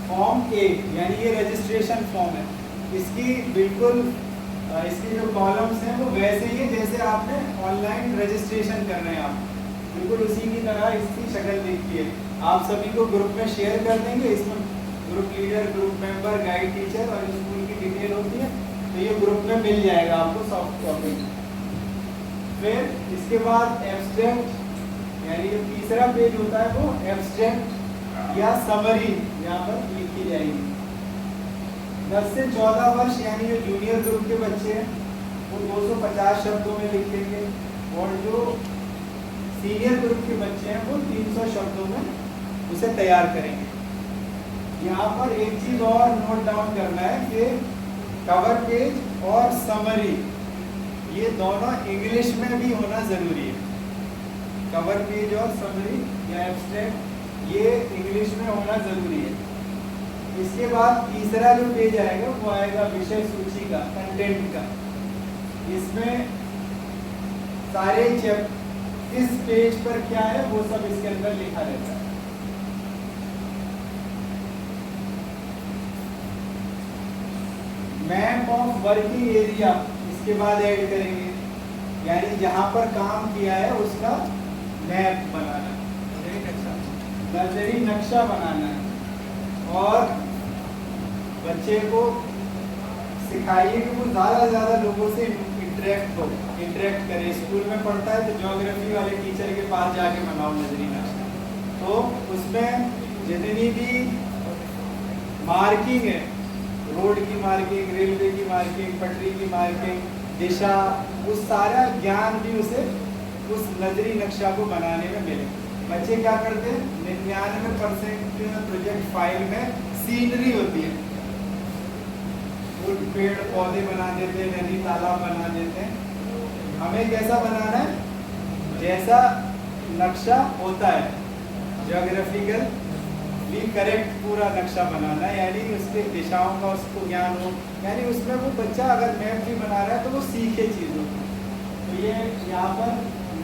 फॉर्म ए यानी ये रजिस्ट्रेशन फॉर्म है। इसकी बिल्कुल इसके जो कॉलम्स हैं वो वैसे ही है जैसे आपने ऑनलाइन रजिस्ट्रेशन कर रहे हैं, आप बिल्कुल उसी की तरह इसकी शक्ल दिखती है। आप सभी को ग्रुप में शेयर कर देंगे। इसमें group leader, group member, guide teacher और स्कूल की डिटेल होती है, तो ये ग्रुप में मिल जाएगा आपको सॉफ्ट कॉपी। फिर इसके बाद एब्स्ट्रैक्ट यानी जो तीसरा पेज होता है वो एब्स्ट्रैक्ट या समरी यहाँ पर लिखी जाएगी। 10 से 14 वर्ष यानी जो जूनियर ग्रुप के बच्चे हैं वो 250 शब्दों में लिखेंगे, और जो सीनियर ग्रुप के बच्चे हैं वो 300 शब्दों में उसे तैयार करेंगे। यहाँ पर एक चीज़ और नोट डाउन करना है कि कवर पेज और समरी ये दोनों इंग्लिश में भी होना ज़रूरी है। कवर पेज और समरी या एब्स्ट्रैक्ट ये इंग्लिश में होना ज़रूरी है। इसके बाद तीसरा जो पेज आएगा वो आएगा विषय सूची का, कंटेंट का। इसमें सारे किस पेज पर क्या है वो सब इसके अंदर लिखा रहता है। मैप ऑफ वर्किंग एरिया इसके बाद ऐड करेंगे, यानी जहाँ पर काम किया है उसका मैप बनाना, नर्सरी नक्शा बनाना है। और बच्चे को सिखाइए कि वो ज़्यादा से ज़्यादा लोगों से इंटरेक्ट करे। स्कूल में पढ़ता है तो ज्योग्राफी वाले टीचर के पास जाके बनाओ नजरी नक्शा, तो उसमें जितनी भी मार्किंग है, रोड की मार्किंग, रेलवे की मार्किंग, पटरी की मार्किंग, दिशा, उस सारा ज्ञान भी उसे उस नजरी नक्शा को बनाने में मिले। बच्चे क्या करते हैं, 99% प्रोजेक्ट फाइल में सीनरी होती है, वो पेड़ पौधे बना देते हैं, नदी तालाब बना देते हैं। हमें कैसा बनाना है, जैसा नक्शा होता है, ज्योग्राफिकली करेक्ट पूरा नक्शा बनाना है, यानी उसके दिशाओं का उसको ज्ञान हो, यानी उसमें वो बच्चा अगर मैप भी बना रहा है तो वो सीखे चीज़ों को। तो ये यहाँ पर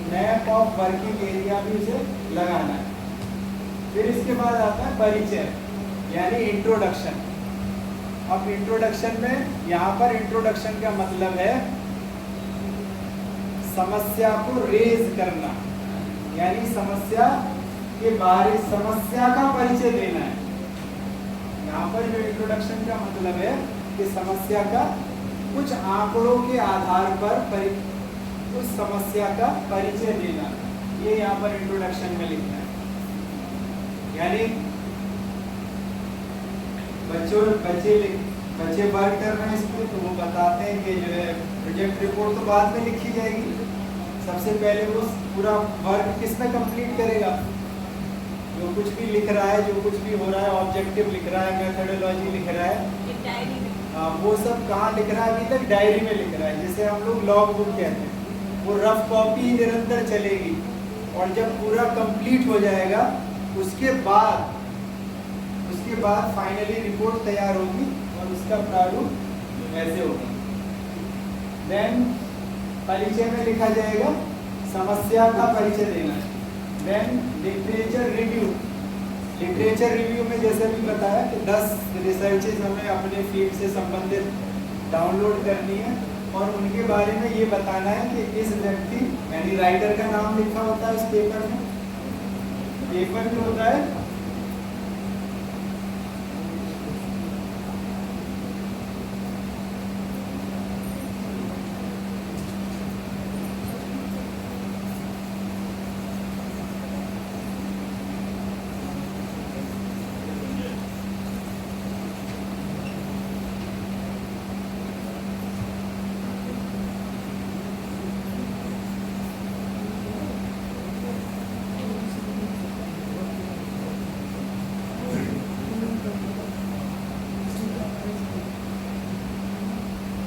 मैप ऑफ वर्किंग एरिया भी उसे लगाना है। फिर इसके बाद आता है परिचय, यानी इंट्रोडक्शन। अब इंट्रोडक्शन में यहाँ पर इंट्रोडक्शन का मतलब है समस्या को रेज करना, यानी समस्या के बारे, समस्या का परिचय देना है। यहाँ पर जो इंट्रोडक्शन का मतलब है कि समस्या का कुछ आंकड़ों के आधार पर उस समस्या का परिचय देना, ये यहाँ पर इंट्रोडक्शन में लिखना है। यानी बच्चे वर्क कर रहे हैं इस पे, तो वो बताते हैं कि जो है प्रोजेक्ट रिपोर्ट तो बाद में लिखी जाएगी, सबसे पहले वो पूरा वर्क किसमें कंप्लीट करेगा, जो कुछ भी लिख रहा है, जो कुछ भी हो रहा है, ऑब्जेक्टिव लिख रहा है, मेथोडोलॉजी लिख रहा है, डायरी में वो सब कहाँ लिख रहा है, अभी तक डायरी में लिख रहा है, जिसे हम लोग लॉग बुक कहते हैं। वो रफ कॉपी निरंतर चलेगी, और जब पूरा कंप्लीट हो जाएगा उसके बाद फाइनली रिपोर्ट तैयार होगी और उसका प्रारूप ऐसे होगा। देन परिचय में लिखा जाएगा समस्या का परिचय देना है। Then literature review, literature review में जैसे भी बताया कि 10 रिसर्चेज हमें अपने फील्ड से संबंधित डाउनलोड करनी है, और उनके बारे में ये बताना है कि इस व्यक्ति, यानी राइटर का नाम लिखा होता है उस पेपर में। पेपर जो होता है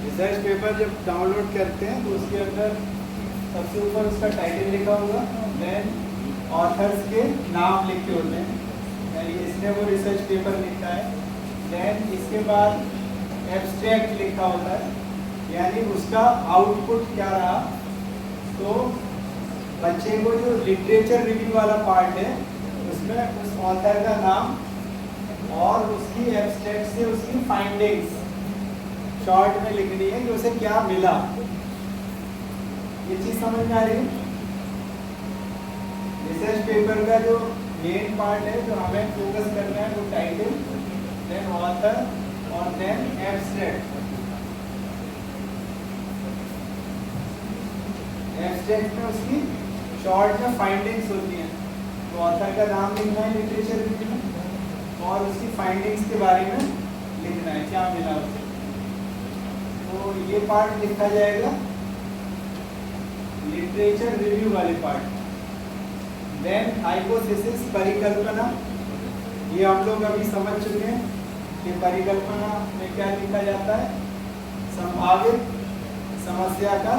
रिसर्च पेपर जब डाउनलोड करते हैं तो उसके अंदर सबसे ऊपर उसका टाइटल लिखा होगा, देन ऑथर्स के नाम लिखे होते हैं, यानी इसने वो रिसर्च पेपर लिखा है। देन इसके बाद एब्स्ट्रैक्ट लिखा होता है, यानी उसका आउटपुट क्या रहा। तो बच्चे को जो लिटरेचर रिव्यू वाला पार्ट है उसमें उस ऑथर का नाम और उसकी एब्स्ट्रैक्ट से उसकी फाइंडिंग्स शॉर्ट में लिखनी है कि उसे क्या मिला। ये चीज समझ में आ रही है। रिसर्च पेपर का जो मेन पार्ट है जो हमें फोकस करना है वो टाइटल, देन ऑथर और देन एब्स्ट्रैक्ट। एब्स्ट्रैक्ट में उसकी शॉर्ट में फाइंडिंग्स होती हैं, तो ऑथर का नाम लिखना है लिटरेचर रिव्यू में और उसकी फाइंडिंग्स के बारे में लिखना है क्या मिला उसे। तो ये पार्ट लिखा जाएगा लिटरेचर रिव्यू वाले पार्ट। देन हाइपोथेसिस, परिकल्पना, ये हम लोग अभी समझ चुके हैं कि परिकल्पना में क्या लिखा जाता है, संभावित समस्या का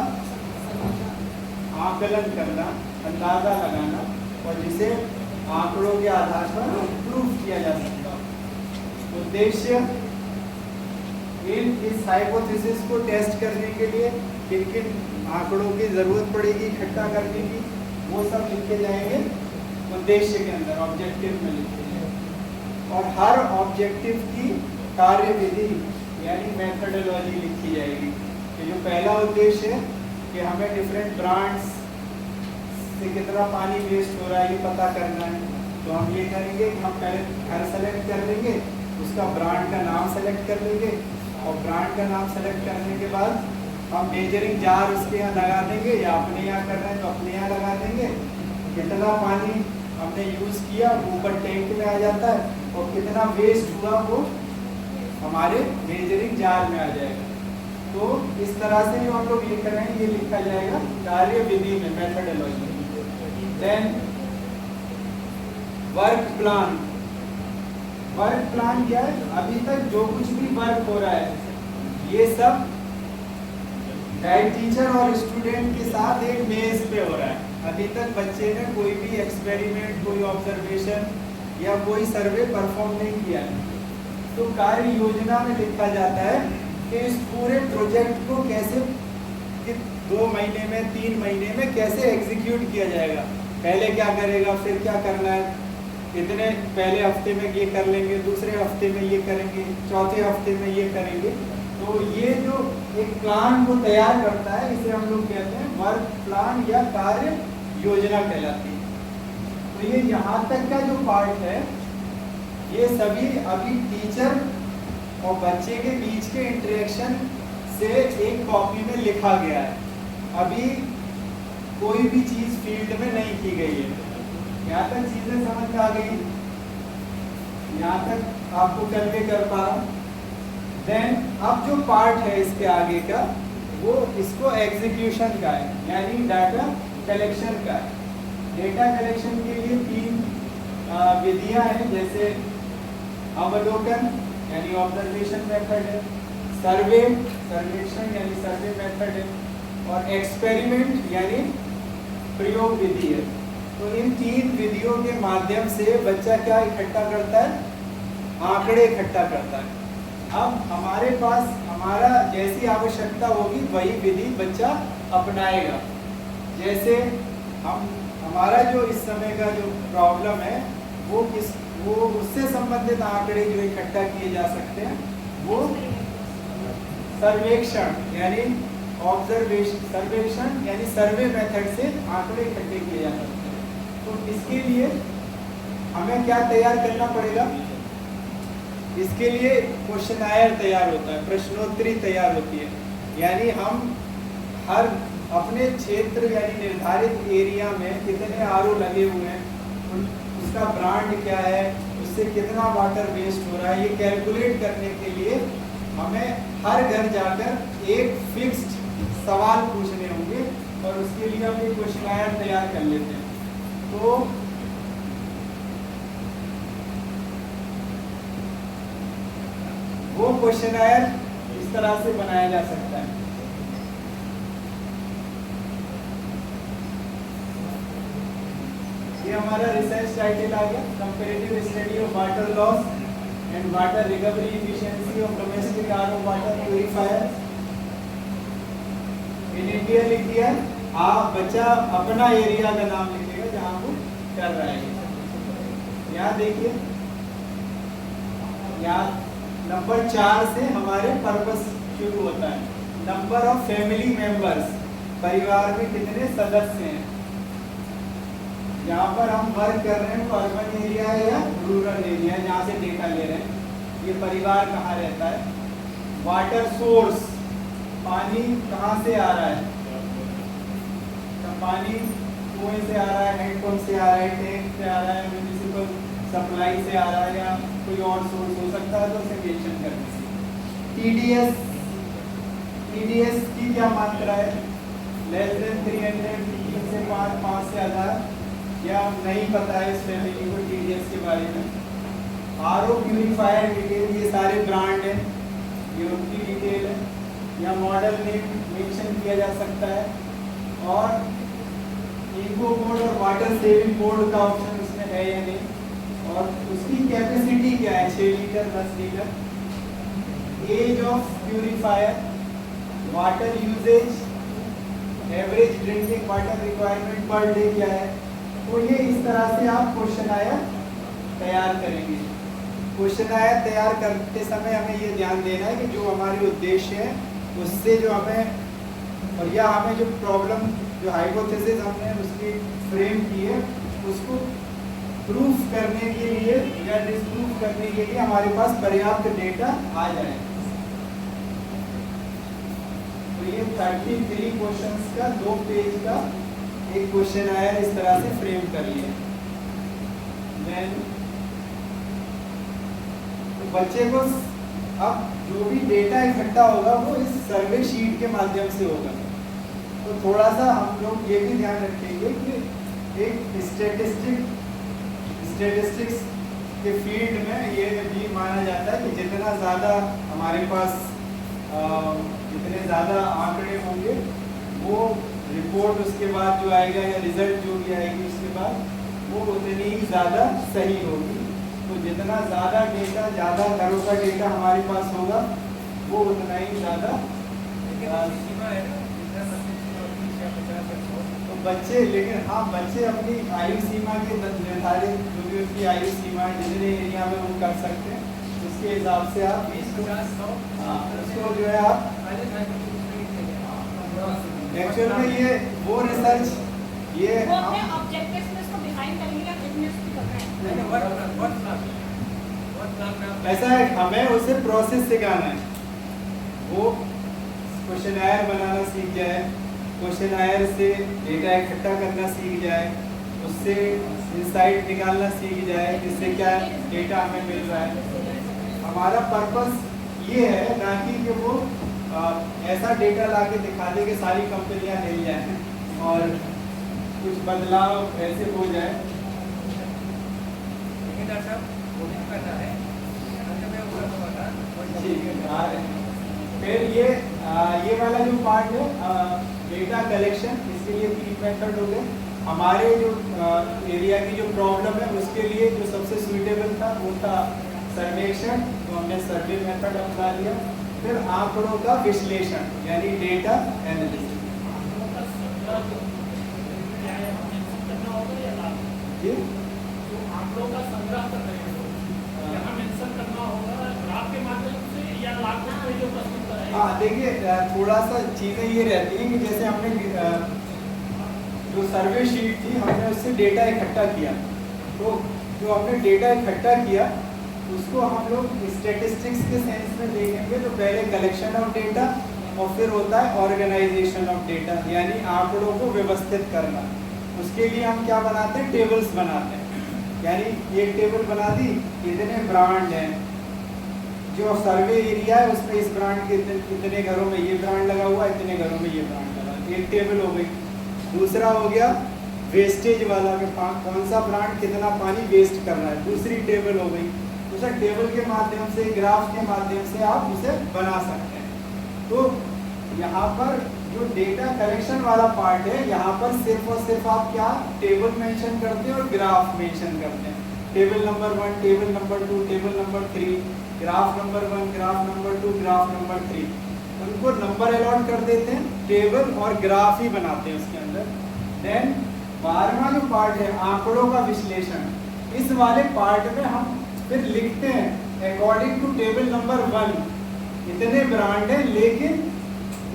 आकलन करना, अंदाजा लगाना, और जिसे आंकड़ों के आधार पर प्रूव किया जा सकता है। उद्देश्य, इस हाइपोथेसिस को टेस्ट करने के लिए किन किन आंकड़ों की जरूरत पड़ेगी इकट्ठा करने की, वो सब लिखे जाएंगे उद्देश्य के अंदर, ऑब्जेक्टिव में लिखे जाएंगे। और हर ऑब्जेक्टिव की कार्यविधि यानी मेथोडोलॉजी लिखी जाएगी। कि जो पहला उद्देश्य है कि हमें डिफरेंट ब्रांड्स से कितना पानी वेस्ट हो रहा है ये पता करना है, तो हम ये करेंगे कि हम पहले घर सेलेक्ट कर लेंगे, उसका ब्रांड का नाम सेलेक्ट कर लेंगे, और ब्रांड का नाम सेलेक्ट करने के बाद हम मेजरिंग जार उसके यहाँ लगा देंगे, या अपने यहाँ कर रहे हैं तो अपने यहाँ लगा देंगे। कितना पानी हमने यूज़ किया ऊपर टैंक में आ जाता है, और कितना वेस्ट हुआ वो हमारे मेजरिंग जार में आ जाएगा। तो इस तरह से जो हम लोग लिख रहे हैं ये लिखा जाएगा कार्य विधि में, methodology. Then work plan. Work plan क्या है? अभी तक जो कुछ भी वर्क हो रहा है ये सब गाइड टीचर और स्टूडेंट के साथ एक मेज पे हो रहा है। अभी तक बच्चे ने कोई भी एक्सपेरिमेंट, कोई ऑब्जर्वेशन या कोई सर्वे परफॉर्म नहीं किया है। तो कार्य योजना में लिखा जाता है कि इस पूरे प्रोजेक्ट को कैसे 2 महीने में, 3 महीने में कैसे एग्जीक्यूट किया जाएगा। पहले क्या करेगा, फिर क्या करना है, इतने पहले हफ्ते में ये कर लेंगे, दूसरे हफ्ते में ये करेंगे, चौथे हफ्ते में ये करेंगे। तो ये जो एक प्लान को तैयार करता है इसे हम लोग कहते हैं वर्क प्लान या कार्य योजना कहलाती है। तो ये यहाँ तक का जो पार्ट है ये सभी अभी टीचर और बच्चे के बीच के इंटरेक्शन से एक कॉपी में लिखा गया है। अभी कोई भी चीज फील्ड में नहीं की गई है। यहाँ तक चीजें समझ में आ गई, यहाँ तक आपको कन्वे कर पा रहा हूँ। देन अब जो पार्ट है इसके आगे का वो इसको एग्जीक्यूशन का है, यानी डाटा कलेक्शन का है। डेटा कलेक्शन के लिए 3 विधियां हैं, जैसे अवलोकन यानी ऑब्जर्वेशन मेथड है, सर्वेक्षण यानी सर्वे मेथड है, और एक्सपेरिमेंट यानी प्रयोग विधि है। तो इन 3 विधियों के माध्यम से बच्चा क्या इकट्ठा करता है? आंकड़े इकट्ठा करता है। अब हमारे पास हमारा जैसी आवश्यकता होगी वही विधि बच्चा अपनाएगा। जैसे हमारा जो इस समय का जो प्रॉब्लम है वो उससे संबंधित आंकड़े जो इकट्ठा किए जा सकते हैं वो सर्वेक्षण यानी सर्वेक्षण यानी सर्वे मेथड से आंकड़े इकट्ठे किए जा सकते हैं। तो इसके लिए हमें क्या तैयार करना पड़ेगा? इसके लिए क्वेश्चनायर तैयार होता है, प्रश्नोत्तरी तैयार होती है। यानी हम हर अपने क्षेत्र यानी निर्धारित एरिया में कितने आरओ लगे हुए हैं, उसका ब्रांड क्या है, उससे कितना वाटर वेस्ट हो रहा है, ये कैलकुलेट करने के लिए हमें हर घर जाकर एक फिक्स्ड सवाल पूछने होंगे और उसके लिए हम एक क्वेश्चनायर तैयार कर लेते हैं। तो वो क्वेश्चनायर इस तरह से बनाया जा सकता है। ये हमारा रिसर्च टाइटल आ गया, comparative study of water loss and water recovery efficiency of domestic RO water purifier in India लिख दिया। आप बच्चा अपना एरिया का नाम लिखेगा जहाँ वो कर रहा है। यहाँ देखिए, यहाँ नंबर 4 से हमारे पर्पस शुरू होता है। नंबर ऑफ फैमिली मेंबर्स, परिवार में कितने सदस्य हैं। यहाँ पर हम वर्क कर रहे हैं तो अर्बन एरिया है या रूरल एरिया है, जहाँ से डेटा ले रहे हैं। ये परिवार कहाँ रहता है। वाटर सोर्स, पानी कहाँ से आ रहा है। पानी कुएं से आ रहा है, हैंडपंप से आ रहा है, टैंक से आ रहा है, म्यूनिसिपल सप्लाई से आ रहा है, या कोई और सोर्स हो सकता है तो उसे मेंशन करना। टीडीएस की क्या मात्रा है? लेस देन 300, 3 से 5 से आधार, या नहीं पता है इस फैमिली को टीडीएस के बारे में। आरओ प्यूरिफायर डिटेल, ये सारे ब्रांड हैं, ये उनकी डिटेल है, या मॉडल नेम मेंशन किया जा सकता है। और इको मोड और वाटर सेविंग मोड का ऑप्शन उसमें है या नहीं, और उसकी कैपेसिटी क्या है, 6 litre 10 litre. Age of purifier, water usages, average drinking water requirement per day क्या है। तो ये इस तरह से आप क्वेश्चनायर तैयार करेंगे। क्वेश्चनायर तैयार करते समय हमें ये ध्यान देना है कि जो हमारे उद्देश्य है उससे जो हमें, और या हमें जो प्रॉब्लम, जो हाइपोथेसिस हमने उसकी फ्रेम की है, उसको प्रूफ करने के लिए या डिस्प्रूव करने के लिए हमारे पास पर्याप्त डेटा आ जाए। तो ये 33 क्वेश्चंस का 2 पेज का एक क्वेश्चन आया, इस तरह से फ्रेम कर लिए। देन तो बच्चे को अब जो भी डेटा इकट्ठा होगा वो इस सर्वे शीट के माध्यम से होगा। तो थोड़ा सा हम लोग ये भी ध्यान रखेंगे कि एक स्टैटिस्टिक्स के फील्ड में ये भी माना जाता है कि जितना ज़्यादा हमारे पास जितने ज़्यादा आंकड़े होंगे वो रिपोर्ट उसके बाद जो आएगा या रिजल्ट जो भी आएगी उसके बाद वो उतनी ही ज़्यादा सही होगी। तो जितना ज़्यादा डेटा, ज़्यादा घरों का डेटा हमारे पास होगा वो उतना ही ज़्यादा। तो बच्चे, लेकिन हाँ बच्चे अपनी आयु सीमा के निर्धारित जो भी उसकी आयु सीमा है जितने एरिया में वो कर सकते हैं उसके हिसाब से आप 20-50-100 उसको जो है आप एक्चुअल में ये वो रिसर्च ये वो अपने ऑब्जेक्टिव्स में इसको डिफाइन करेंगे या कितने उसकी कर रहे हैं। ऐसा है, हमें उसे प्रोसेस सिखाना है। वो क्वेश्चनआयर बनाना सीख जाए, क्वेश्चनआयर से डेटा इकट्ठा करना सीख जाए, उससे इंसाइट निकालना सीख जाए इससे क्या डेटा हमें मिल रहा है। हमारा पर्पस ये है ना कि वो ऐसा डेटा लाके दिखा दे कि सारी कंपनियां हिल जाएं और कुछ बदलाव ऐसे हो जाए। फिर ये वाला जो पार्ट है डेटा कलेक्शन, इसके लिए 3 मेथड हो गए। हमारे जो एरिया की जो प्रॉब्लम है उसके लिए जो सबसे सुइटेबल था वो था सर्वेक्षण, तो हमने सर्वे मेथड अपना लिया। फिर आंकड़ों का विश्लेषण यानी डेटा एनालिसिस। जी आंकड़ों का संग्रह कर रहे हैं यहाँ मेंशन करना होगा ग्राफ के माध्यम से या लाखों में जो प्रस्तुत करेंगे। हाँ देखिए, थोड़ा सा चीज़ें ये रहती हैं कि जैसे हमने जो सर्वे शीट थी हमने उससे डेटा इकट्ठा किया, तो जो हमने डेटा इकट्ठा किया उसको हम लोग स्टैटिस्टिक्स के सेंस में देखेंगे। तो पहले कलेक्शन ऑफ डेटा और फिर होता है ऑर्गेनाइजेशन ऑफ डेटा यानी आंकड़ों को व्यवस्थित करना। उसके लिए हम क्या बनाते हैं, टेबल्स बनाते हैं। यानी ये टेबल बना दी, इतने ब्रांड हैं, जो सर्वे एरिया है उसमें इस ब्रांड के इतने घरों में ये ब्रांड लगा हुआ, इतने घरों में ये ब्रांड लगा, एक टेबल हो गई। दूसरा हो गया वेस्टेज वाला कि कौन सा ब्रांड कितना पानी वेस्ट कर रहा है, दूसरी टेबल हो गई। दूसरा टेबल के माध्यम से, ग्राफ के माध्यम से आप उसे बना सकते हैं। तो यहाँ पर जो डेटा कलेक्शन वाला पार्ट है यहाँ पर सिर्फ और सिर्फ आप क्या टेबल मेंशन करते हैं और ग्राफ मेंशन करते हैं। Table number 1, table number 2, table number 3, graph number 1, graph number 2, graph number 3, उनको नंबर अलॉट कर देते हैं, टेबल और ग्राफ ही बनाते हैं उसके अंदर। देन 12वां जो पार्ट है आंकड़ों का विश्लेषण, इस वाले पार्ट में हम फिर लिखते हैं अकॉर्डिंग टू टेबल नंबर 1 इतने ब्रांड हैं, लेकिन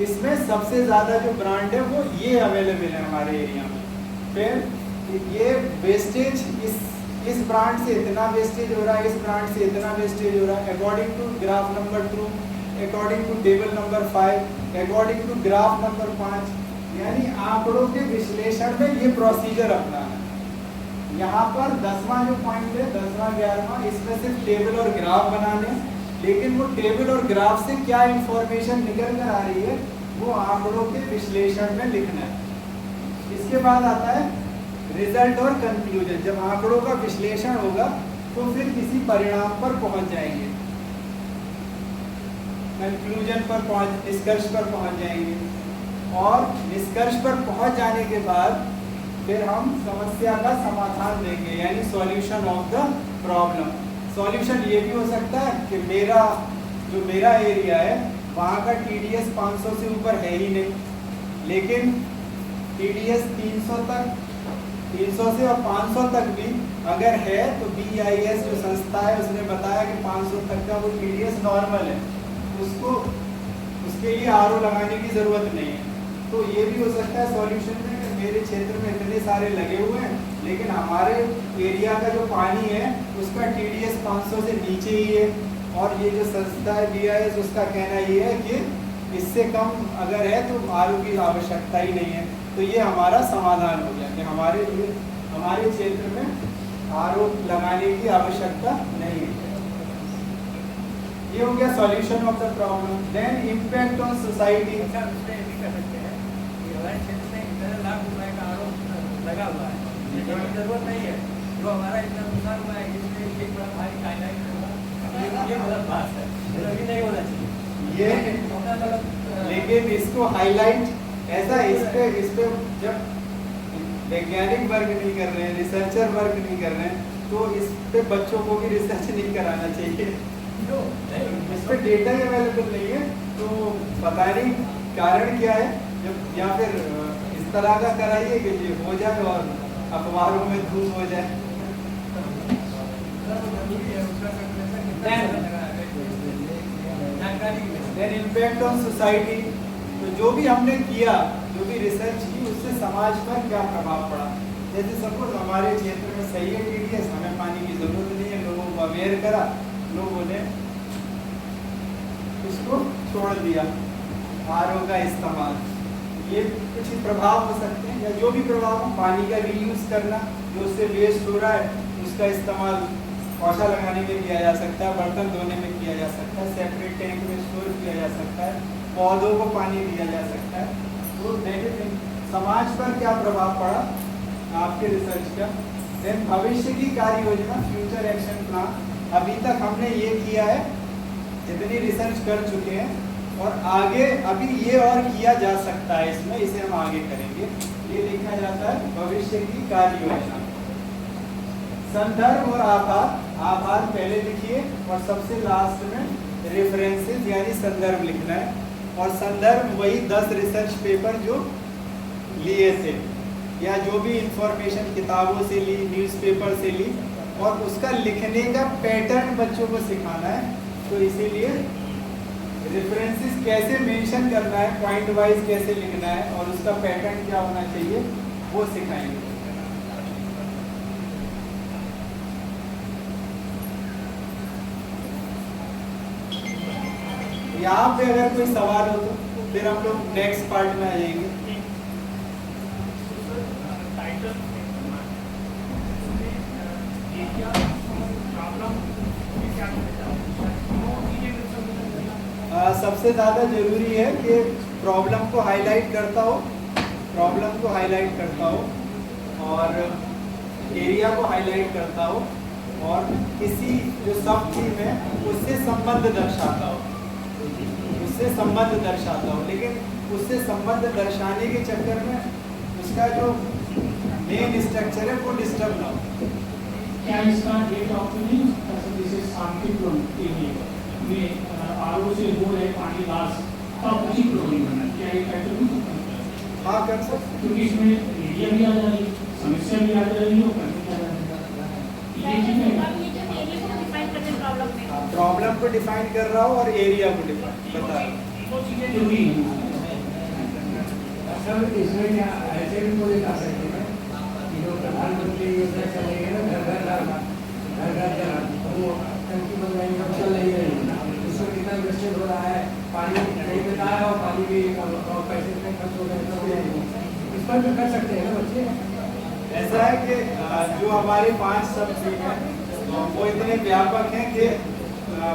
इसमें सबसे ज़्यादा जो ब्रांड है वो ये अवेलेबल है हमारे एरिया में। फिर ये वेस्टेज इस ब्रांड से इतना वेस्टेज हो रहा है, इस ब्रांड से इतना वेस्टेज हो रहा है according to graph number 2, according to table number 5, according to graph number 5। यानी आंकड़ों के विश्लेषण में ये प्रोसीजर अपनाना है। यहाँ पर 10वां जो पॉइंट है, 10वां 11वां, इसमें सिर्फ टेबल और ग्राफ बनाने, लेकिन वो टेबल और ग्राफ से क्या इंफॉर्मेशन निकल कर आ रही है वो आंकड़ों के विश्लेषण में लिखना है। इसके बाद आता है रिजल्ट और कंक्लूजन। जब आंकड़ों का विश्लेषण होगा तो फिर किसी परिणाम पर पहुंच जाएंगे, कंक्लूजन पर निष्कर्ष पर पहुंच जाएंगे, और निष्कर्ष पर पहुंच जाने के बाद फिर हम समस्या का समाधान देंगे यानी solution of the problem. Solution ये भी हो सकता है कि मेरा एरिया है वहाँ का TDS 500 से ऊपर है ही नहीं, लेकिन TDS 300 से और 500 तक भी अगर है तो BIS जो संस्था है उसने बताया कि 500 तक का वो TDS नॉर्मल है, उसके लिए RO लगाने की ज़रूरत नहीं है। तो ये भी हो सकता है सॉल्यूशन में कि मेरे क्षेत्र में इतने सारे लगे हुए हैं लेकिन हमारे एरिया का जो पानी है उसका TDS 500 से नीचे ही है, और ये जो संस्था है BIS उसका कहना ये है कि इससे कम अगर है तो RO की आवश्यकता ही नहीं है। तो ये हमारा समाधान हो गया कि हमारे क्षेत्र में RO लगाने की आवश्यकता नहीं है। ये हो गया solution of the problem. Then impact on society. अच्छा, उसमें ये भी कर सकते हैं कि हमारे क्षेत्र में इतने लाख रुपए का आरोप लगा हुआ है, लेकिन जरूरत नहीं है, जो हमारा इतना नुकसान हुआ है इसमें एक बड़ा भारी हाईलाइट होगा, ये गलत बात है, ये नहीं होना चाहिए। ये मतलब लेकिन इसको हाईलाइट ऐसा इस पे जब वैज्ञानिक वर्क नहीं कर रहे हैं, रिसर्चर वर्क नहीं कर रहे हैं, तो इस पे बच्चों को भी रिसर्च नहीं कराना चाहिए। इस पे डेटा ही अवेलेबल नहीं है, तो पता नहीं कारण क्या है। जब या फिर इस तरह का कराइए कि ये हो जाए और अखबारों में धूम हो जाए। Then impact on society. तो जो भी हमने किया, जो भी रिसर्च की, उससे समाज पर क्या प्रभाव पड़ा। जैसे सपोज हमारे क्षेत्र में सही है TDS, हमें पानी की जरूरत नहीं है, लोगों को अवेयर करा, लोगों ने इसको छोड़ दिया, RO का इस्तेमाल। ये कुछ प्रभाव हो सकते हैं, या जो भी प्रभाव हो। पानी का रीयूज करना, जो उससे वेस्ट हो रहा है उसका इस्तेमाल पोछा लगाने में किया जा सकता है, बर्तन धोने में किया जा सकता है, सेपरेट टैंक में स्टोर किया जा सकता है, पौधों को पानी दिया जा सकता है। तो नेगेटिव समाज पर क्या प्रभाव पड़ा आपके रिसर्च का। देन भविष्य की कार्य योजना, फ्यूचर एक्शन प्लान। अभी तक हमने ये किया है, जितनी रिसर्च कर चुके हैं, और आगे अभी ये और किया जा सकता है इसमें, इसे हम आगे करेंगे। ये लिखा जाता है भविष्य की कार्य योजना। संदर्भ और आधार। आधार पहले लिखिए और सबसे लास्ट में रेफरेंसेस यानी संदर्भ लिखना है। और संदर्भ वही 10 रिसर्च पेपर जो लिए थे, या जो भी इंफॉर्मेशन किताबों से ली, न्यूज़पेपर से ली, और उसका लिखने का पैटर्न बच्चों को सिखाना है। तो इसीलिए रेफरेंसेस कैसे मेंशन करना है, पॉइंट वाइज कैसे लिखना है, और उसका पैटर्न क्या होना चाहिए, वो सिखाएंगे। यहाँ पे अगर कोई सवाल हो तो फिर हम लोग नेक्स्ट पार्ट में आ जाएंगे। सबसे ज़्यादा जरूरी है कि प्रॉब्लम को हाईलाइट करता हो, और एरिया को हाईलाइट करता हो, और किसी जो सब थीम है उससे संबंध दर्शाता हो, लेकिन उससे संबंध दर्शाने के चक्कर में उसका जो मेन स्ट्रक्चर है वो डिस्टर्ब ना हो। क्या इसका एक डॉक्यूमेंट जैसे शांति में RO से हो रहे पानी लाश तब उसी क्लोरीन बना, क्या ये फैक्टर हो सकता है? हाँ, कर सकते। क्योंकि इसमें एरिया भी आ जा रही, समस्या भी आ जा रही है, प्रॉब्लम को डिफाइन कर रहा हो और एरिया को डिफाइन बता रहा हूँ। सर इसमें क्या ऐसे भी कोई दिखा सकते हैं कि जो प्रधानमंत्री योजना चलेगी ना, घर घर जल, वो टंकी बनवाएंगे, अब चल नहीं रही, उसमें कितना इन्वेस्टमेंट हो रहा है, पानी नहीं मिलता है और पानी भी और पैसे में खर्च हो गए, इस पर भी कर सकते हैं ना बच्चे। ऐसा है कि जो हमारे 5 सब थीम है वो इतने व्यापक हैं कि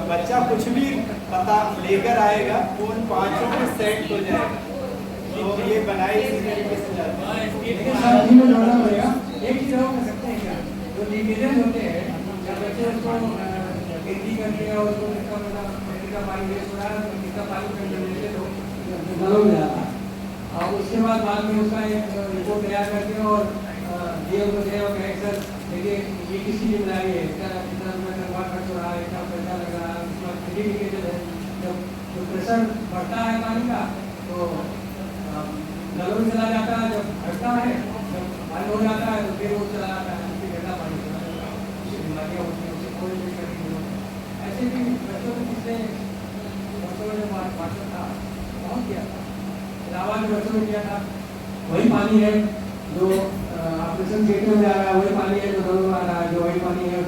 बच्चा कुछ भी पता लेकर आएगा वो उन 5 में सेट हो जाएगा। तो ये बनाई इसी तरीके से जाता है। में जोड़ना पड़ेगा। एक चीज और कर सकते हैं क्या, जो लीकेजेस होते हैं, जब बच्चे उसको खेती करते हैं और उसको कितना खेती का पानी वेस्ट हो रहा है, तो कितना पानी कंट्रोल लेते तो नलों में जाता है, और उसके बाद में उसका एक रिपोर्ट तैयार करते हैं और ये को दे और कहें सर देखिए ये किसकी जिम्मेदारी है, कितना रुपये का खर्च हो रहा है, इतना पैसा लग रहा है, उसके बाद खेती लीकेजेस है। जब प्रेशर बढ़ता है पानी का तो नलों में चला जाता है, जब घटता है, जब बंद हो जाता है तो फिर वो चला जाता है, उसकी गंदा पानी चला जाता है, उसकी बीमारियाँ होती हैं, उसे कोई भी करनी नहीं होती। ऐसे भी बच्चों को पिछले वर्षों में वाटर था बहुत किया था, इलाहाबाद में बच्चों ने किया था, वही पानी है जो ऑपरेशन थिएटर में जा रहा है, वही पानी है जो नलों में आ रहा है, जो वही पानी है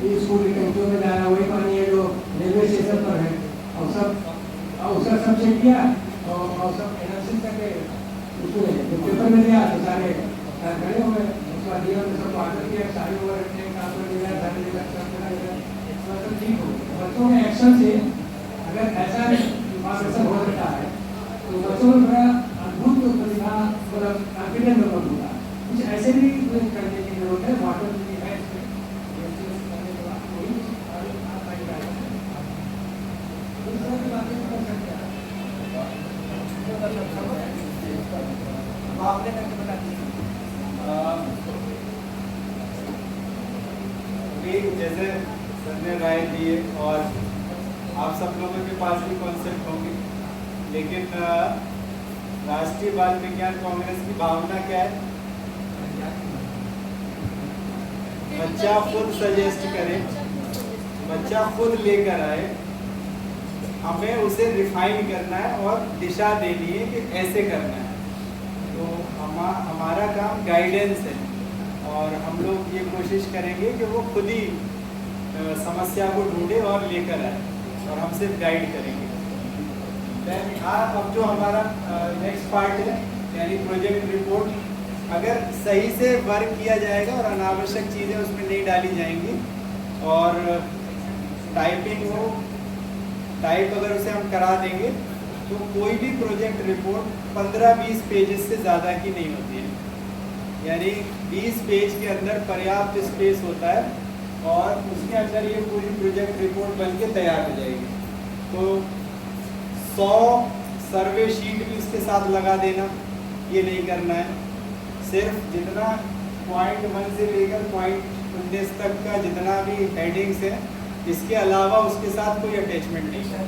ये स्कूल की टंकियों में जा रहा है, वही पानी है जो रेलवे स्टेशन पर है, और उसका सब चेक किया और सब एनालिसिस करके उसको जो पेपर में दिया तो सारे खड़े हो गए, उसका दिया तो सब ऑर्डर किया, सारे ओवर काम कर दिया, सारे जगह सब ठीक हो, बच्चों के एक्शन से अगर ऐसा मार्गदर्शन हो सकता है तो बच्चों में बड़ा अद्भुत प्रतिभा और कॉन्फिडेंस डेवलप होता है। कुछ ऐसे भी करने की जरूरत है। वाटर की है करने के बाद कोई आप बातें कर सकते हैं। आपने करके बता दिया जैसे सर ने राय दिए और आप सब लोगों के पास भी कॉन्सेप्ट होंगे, लेकिन राष्ट्रीय बाल विज्ञान कांग्रेस की भावना क्या है? बच्चा खुद सजेस्ट करे, बच्चा खुद लेकर आए, हमें उसे रिफाइन करना है और दिशा देनी है कि ऐसे करना है। तो हमारा काम गाइडेंस है और हम लोग ये कोशिश करेंगे कि वो खुद ही समस्या को ढूंढे और लेकर आए और हम सिर्फ गाइड करेंगे। अब जो हमारा नेक्स्ट पार्ट है यानी प्रोजेक्ट रिपोर्ट, अगर सही से वर्क किया जाएगा और अनावश्यक चीज़ें उसमें नहीं डाली जाएंगी और टाइपिंग हो, टाइप अगर उसे हम करा देंगे तो कोई भी प्रोजेक्ट रिपोर्ट 15-20 पेजेस से ज़्यादा की नहीं होती है। यानी 20 पेज के अंदर पर्याप्त स्पेस होता है और उसके अंदर ये पूरी प्रोजेक्ट रिपोर्ट बन के तैयार हो जाएगी। तो 100 सर्वे शीट भी उसके साथ लगा देना ये नहीं करना है। सिर्फ जितना पॉइंट 1 से लेकर पॉइंट 19 तक का जितना भी हेडिंग्स है, इसके अलावा उसके साथ कोई अटैचमेंट नहीं है।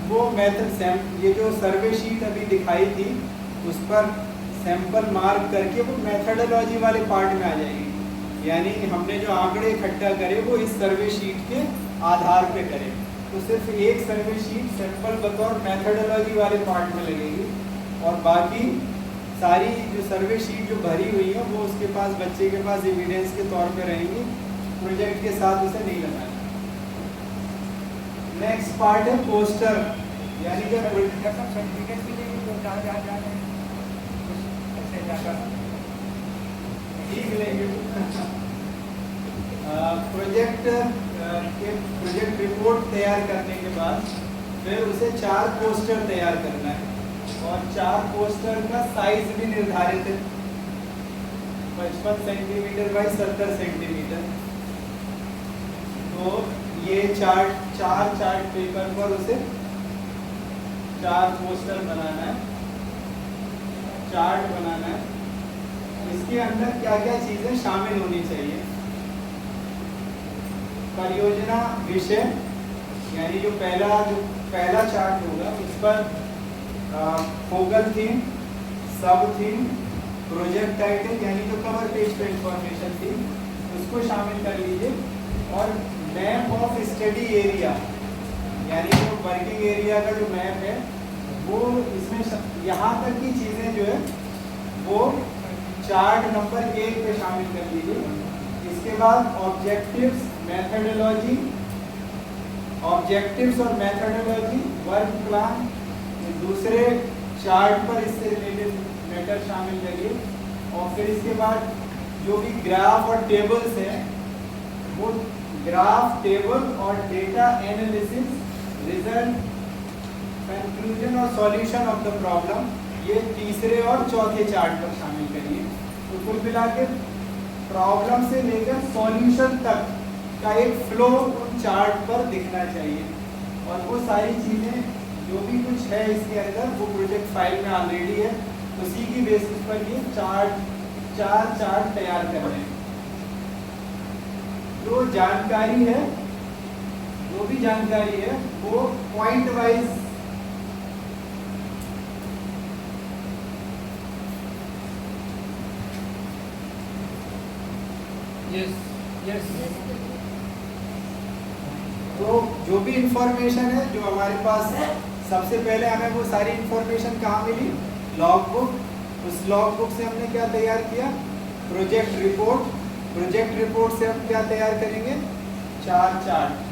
वो मेथड ये जो सर्वे शीट अभी दिखाई थी उस पर सैंपल मार्क करके वो मेथडोलॉजी वाले पार्ट में आ जाएगी। यानी हमने जो आंकड़े इकट्ठा करे वो इस सर्वे शीट के आधार पे करें। तो सिर्फ एक सर्वे शीट सैंपल बतौर मेथडोलॉजी वाले पार्ट में लगेगी और बाकी सारी जो सर्वे शीट जो भरी हुई है वो उसके पास, बच्चे के पास एविडेंस के तौर पे रहेंगी, प्रोजेक्ट के साथ उसे नहीं लगाना। नेक्स्ट पार्ट है पोस्टर, यानी कि सर्टिफिकेट भी देंगे तो ठीक लेंगे। प्रोजेक्ट रिपोर्ट तैयार करने के बाद फिर उसे 4 पोस्टर तैयार करना है और 4 पोस्टर का साइज भी निर्धारित है, 55 सेंटीमीटर बाई 70 सेंटीमीटर। तो ये चार्ट पेपर पर उसे 4 पोस्टर बनाना है, चार्ट बनाना है। इसके अंदर क्या क्या चीज़ें शामिल होनी चाहिए? परियोजना विषय, यानी जो पहला चार्ट होगा उस पर फोकल थीम, सब थीम, प्रोजेक्ट टाइटल यानी जो कवर पेज पे इंफॉर्मेशन थी उसको शामिल कर लीजिए और मैप ऑफ स्टडी एरिया यानी जो वर्किंग एरिया का जो मैप है वो इसमें यहाँ तक की चीज़ें जो है वो चार्ट नंबर 1 पे शामिल कर लीजिए। इसके बाद ऑब्जेक्टिव्स और मैथडोलॉजी, वर्क प्लान, दूसरे चार्ट पर इससे रिलेटेड मैटर शामिल करिए। और फिर इसके बाद जो भी ग्राफ और टेबल्स हैं वो ग्राफ, टेबल और डेटा एनालिसिस, रिजल्ट, कंक्लूजन और सॉल्यूशन ऑफ द प्रॉब्लम, ये तीसरे और चौथे चार्ट पर शामिल करिए। तो कुल मिला के प्रॉब्लम से लेकर सॉल्यूशन तक का एक फ्लो उन चार्ट पर दिखना चाहिए और वो सारी चीज़ें जो भी कुछ है इसके अंदर वो प्रोजेक्ट फाइल में ऑलरेडी है। उसी की बेसिस पर ये चार चार्ट तैयार कर रहे हैं। जो भी जानकारी है वो पॉइंट वाइज तो जो भी इंफॉर्मेशन है जो हमारे पास, सबसे पहले हमें वो सारी इंफॉर्मेशन कहाँ मिली? Log book. उस लॉग बुक से हमने क्या तैयार किया? Project report. प्रोजेक्ट रिपोर्ट से हम क्या तैयार करेंगे? 4 चार्ट।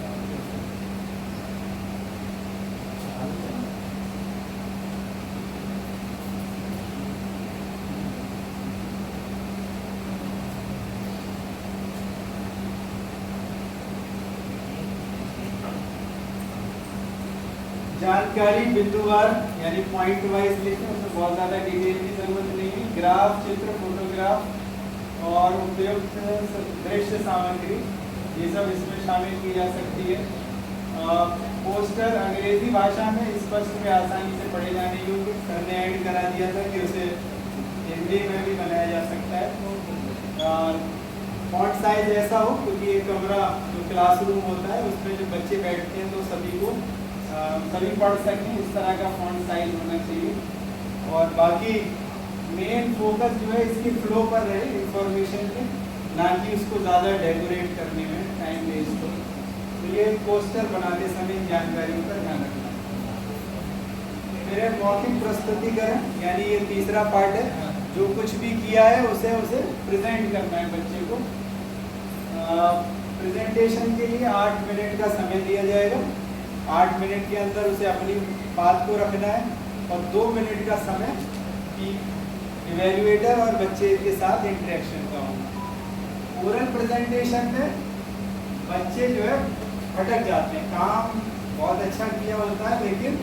जानकारी बिंदुवार यानी पॉइंट वाइज लिखें, उसमें बहुत ज़्यादा डिटेल की जरूरत नहीं है। ग्राफ, चित्र, फोटोग्राफ और उपयुक्त दृश्य सामग्री ये सब इसमें शामिल की जा सकती है। पोस्टर अंग्रेजी भाषा में स्पष्ट में आसानी से पढ़े जाने योग्य, हमने ऐड करा दिया था कि उसे हिंदी में भी बनाया जा सकता है। फॉन्ट साइज ऐसा हो क्योंकि ये कमरा जो क्लासरूम होता है उसमें जो बच्चे बैठते हैं तो सभी पढ़ सकें, इस तरह का फॉन्ट साइज होना चाहिए। और बाकी मेन फोकस जो है इसकी फ्लो पर रहे इंफॉर्मेशन के, ना कि उसको ज़्यादा डेकोरेट करने में टाइम वेस्ट हो। तो ये पोस्टर बनाते समय इन जानकारियों का ध्यान रखना। मेरे मौखिक प्रस्तुतिकरण यानी ये तीसरा पार्ट है, जो कुछ भी किया है उसे प्रेजेंट करना है बच्चे को। प्रेजेंटेशन के लिए 8 मिनट का समय दिया जाएगा। 8 मिनट के अंदर उसे अपनी बात को रखना है और 2 मिनट का समय कि इवैल्यूएटर और बच्चे के साथ इंटरेक्शन का होगा। ओरल प्रेजेंटेशन में बच्चे जो है भटक जाते हैं, काम बहुत अच्छा किया होता है लेकिन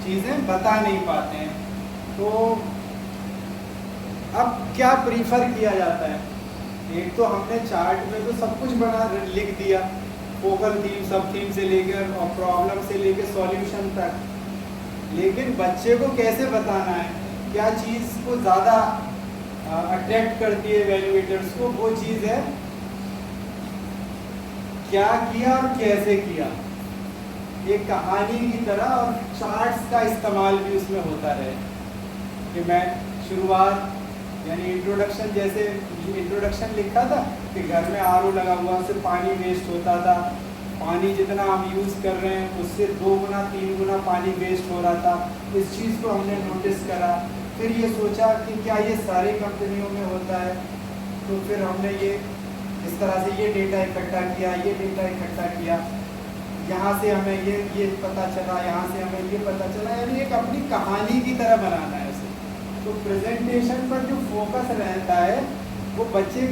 चीज़ें बता नहीं पाते हैं। तो अब क्या प्रीफर किया जाता है? एक तो हमने चार्ट में तो सब कुछ लिख दिया, फोकल थीम, सब थीम से लेकर और प्रॉब्लम से लेकर सॉल्यूशन तक, लेकिन बच्चे को कैसे बताना है, क्या चीज़ को ज़्यादा अट्रैक्ट करती है इवैल्यूएटर्स को, वो चीज़ है क्या किया और कैसे किया। एक कहानी की तरह और चार्ट्स का इस्तेमाल भी उसमें होता रहे कि मैं शुरुआत यानी इंट्रोडक्शन, जैसे इंट्रोडक्शन लिखा था कि घर में आरओ लगा हुआ, उससे पानी वेस्ट होता था, पानी जितना हम यूज़ कर रहे हैं उससे 2 गुना 3 गुना पानी वेस्ट हो रहा था। इस चीज़ को हमने नोटिस करा, फिर ये सोचा कि क्या ये सारी कंपनियों में होता है, तो फिर हमने ये इस तरह से ये डेटा इकट्ठा किया, ये डेटा इकट्ठा किया, यहाँ से हमें ये पता चला, यहाँ से हमें ये पता चला, यानी एक अपनी कहानी की तरह बनाना है उसे। तो प्रेजेंटेशन पर जो फोकस रहता है वो बच्चे,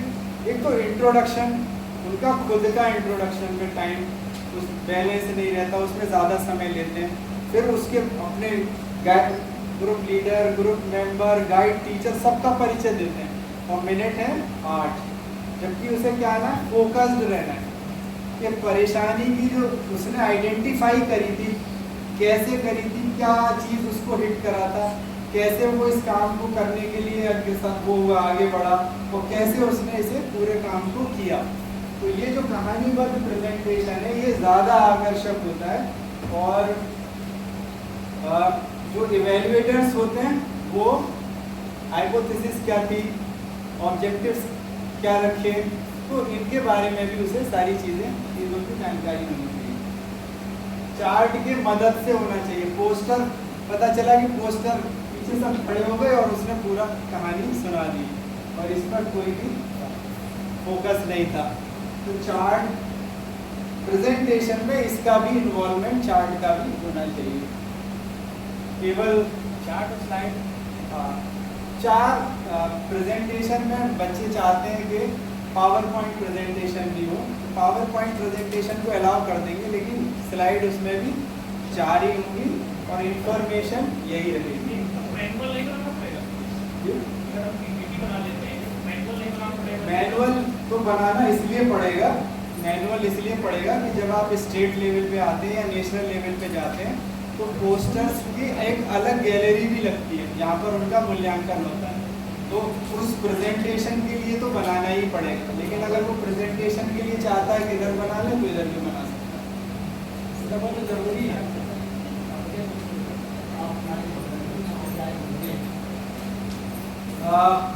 एक तो इंट्रोडक्शन, उनका खुद का इंट्रोडक्शन में टाइम उस बैलेंस नहीं रहता, उसमें ज़्यादा समय लेते हैं। फिर उसके अपने group leader, group member, guide, teacher सबका परिचय देते हैं और मिनट है 8, जबकि उसे क्या है, फोकस्ड रहना है कि परेशानी की जो उसने आइडेंटिफाई करी थी, कैसे करी थी, क्या चीज़ उसको हिट करा था, कैसे वो इस काम को करने के लिए वो आगे बढ़ा और कैसे उसने इसे पूरे काम को किया। तो ये जो कहानीबद्ध प्रेजेंटेशन है ये ज़्यादा आकर्षक होता है। और जो इवैल्यूएटर्स होते हैं वो हाइपोथेसिस क्या थी, ऑब्जेक्टिव्स क्या रखे, तो इनके बारे में भी उसे सारी चीज़ों की जानकारी होनी चाहिए। चार्ट के मदद से होना चाहिए। पोस्टर, पता चला कि पोस्टर पीछे सब खड़े हो गए और उसने पूरा कहानी सुना दी और इस पर कोई भी फोकस नहीं था। तो चार्ट प्रेजेंटेशन में इसका भी इन्वॉल्वमेंट, चार्ट का भी होना चाहिए। केवल चार्ट और स्लाइड, प्रेजेंटेशन में बच्चे चाहते हैं कि पावर पॉइंट प्रेजेंटेशन भी हो, पावर पॉइंट प्रेजेंटेशन को अलाउ कर देंगे, लेकिन स्लाइड उसमें भी जारी होंगी और इंफॉर्मेशन यही रहेगी। मैनुअल तो बनाना इसलिए पड़ेगा, मैनुअल इसलिए पड़ेगा कि जब आप स्टेट लेवल पे आते हैं या नेशनल लेवल पे जाते हैं तो पोस्टर्स की एक अलग गैलरी भी लगती है जहाँ पर उनका मूल्यांकन होता है। तो उस प्रेजेंटेशन के लिए तो बनाना ही पड़ेगा, लेकिन अगर वो प्रेजेंटेशन के लिए चाहता है कि इधर बना ले तो इधर भी बना सकता है। इसका बहुत ज़रूरी है।